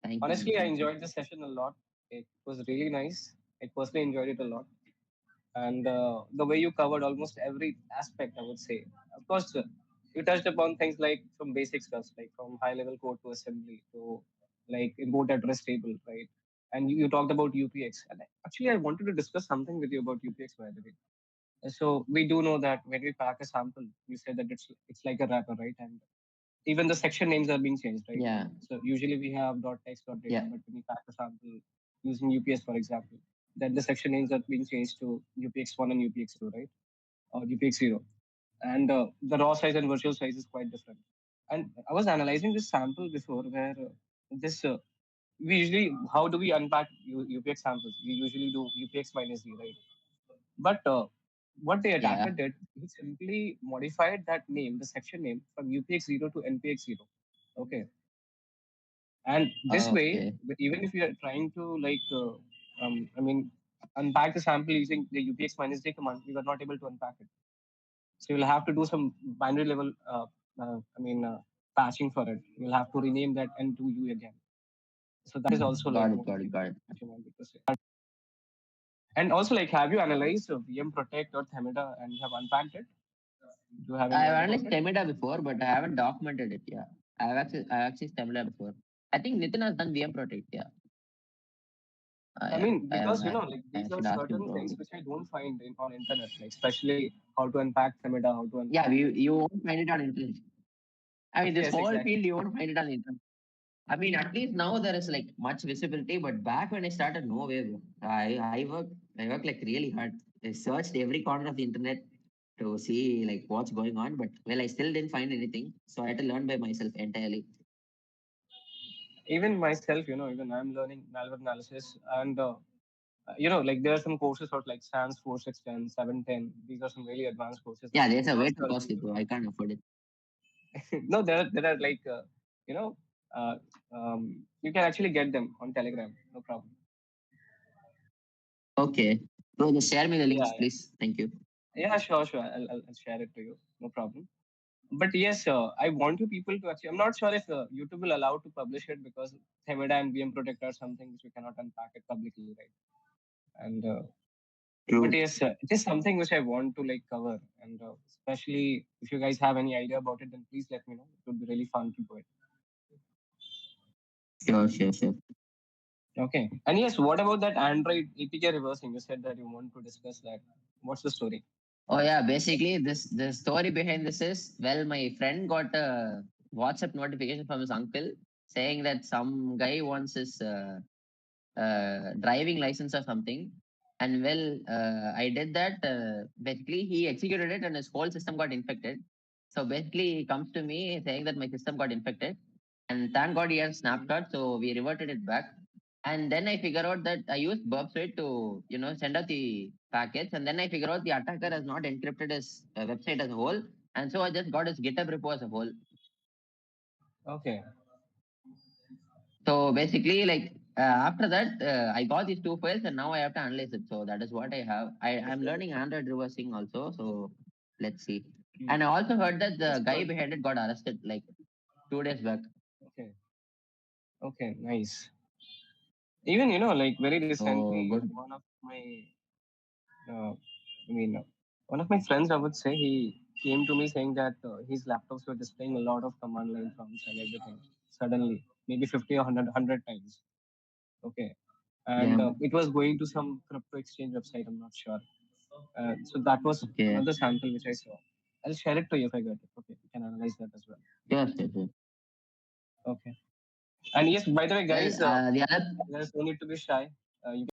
Thank you. honestly, I enjoyed the session a lot. It was really nice. I personally enjoyed it a lot. And the way you covered almost every aspect, I would say. Of course, you touched upon things like from basic stuff, like from high level code to assembly to like import address table, right? And you talked about UPX. And actually, I wanted to discuss something with you about UPX, by the way. So we do know that when we pack a sample, you said that it's like a wrapper, right? And even the section names are being changed, right? Yeah. So usually we have .text, Yeah. .data, but when we pack a sample using UPS, for example, then the section names are being changed to UPX1 and UPX2, right? Or UPX0. And the raw size and virtual size is quite different. And I was analyzing this sample before where this, we usually, how do we unpack UPX samples? We usually do UPX minus Z, right? But what the attacker Yeah. did, he simply modified that name, the section name, from UPX0 to NPX0. Okay. And this way, Okay. even if you are trying to I mean, unpack the sample using the UPX minus J command, we were not able to unpack it. So you'll have to do some binary level, patching for it. You'll have to rename that N to U again. So that is also like Got it. one of Got the it. Got it. which I wanted to say. And also, like, have you analyzed VM Protect or Themida and you have unpacked it? Do you have any I've idea about analyzed it? Temida before, but I haven't documented it. Yeah. I've accessed Temida before. I think Nitin has done VM Protect. Yeah. I Yeah. mean, because like I these are should ask him certain things probably. which I don't find on internet, like especially how to unpack Themida, how to Yeah. unpack. You won't find it on internet. I mean, this Yes, whole exactly. field you won't find it on internet. I mean, at least now there is like much visibility, but back when I started, no way, bro. I work like really hard. I searched every corner of the internet to see like what's going on, but well, I still didn't find anything. So I had to learn by myself entirely. Even myself, even I'm learning malware analysis, and like there are some courses out like SANS 4, 6, 10, 7, 10. These are some really advanced courses. Yeah, That there's a I'm way not too sure costly, bro. I can't afford it. no, there are like you know uh, you can actually get them on Telegram, no problem. Okay. Bro, just share me the links, Yeah, please. Thank you. yeah, sure. I'll share it to you, no problem. But yes, I want you people to actually. I'm not sure if YouTube will allow to publish it because Themeda and VM Protect are something which we cannot unpack it publicly, right? And but True. yes, it is something which I want to like cover, and especially if you guys have any idea about it, then please let me know. It would be really fun to do it. Sure. Okay. And yes, what about that Android APK reversing? You said that you want to discuss that. What's the story? Oh yeah, basically the story behind this is, well, my friend got a WhatsApp notification from his uncle saying that some guy wants his driving license or something. And well, I did that. Basically, he executed it and his whole system got infected. So basically, he comes to me saying that my system got infected. And thank God he has snapshot. So we reverted it back. And then I figure out that I used burp suite to, send out the packets. And then I figure out the attacker has not encrypted his website as a whole. And so I just got his GitHub repo as a whole. Okay. So basically, like after that, I got these two files and now I have to analyze it. So that is what I have. I'm learning Android reversing also. So let's see. And I also heard that the That's guy good. behind it got arrested like 2 days back. Okay. Okay. Nice. Even like very So recently, good. uh, I mean, one of my friends, I would say, he came to me saying that his laptops were displaying a lot of command line prompts and everything. Suddenly, maybe 50 or 100 times. Okay. And Damn. it was going to some crypto exchange website. I'm not sure. So that was Okay. another sample which I saw. I'll share it to you if I get it. Okay, you can analyze that as well. Sure. Okay. And yes, by the way, Well, guys, the other there's no need to be shy. You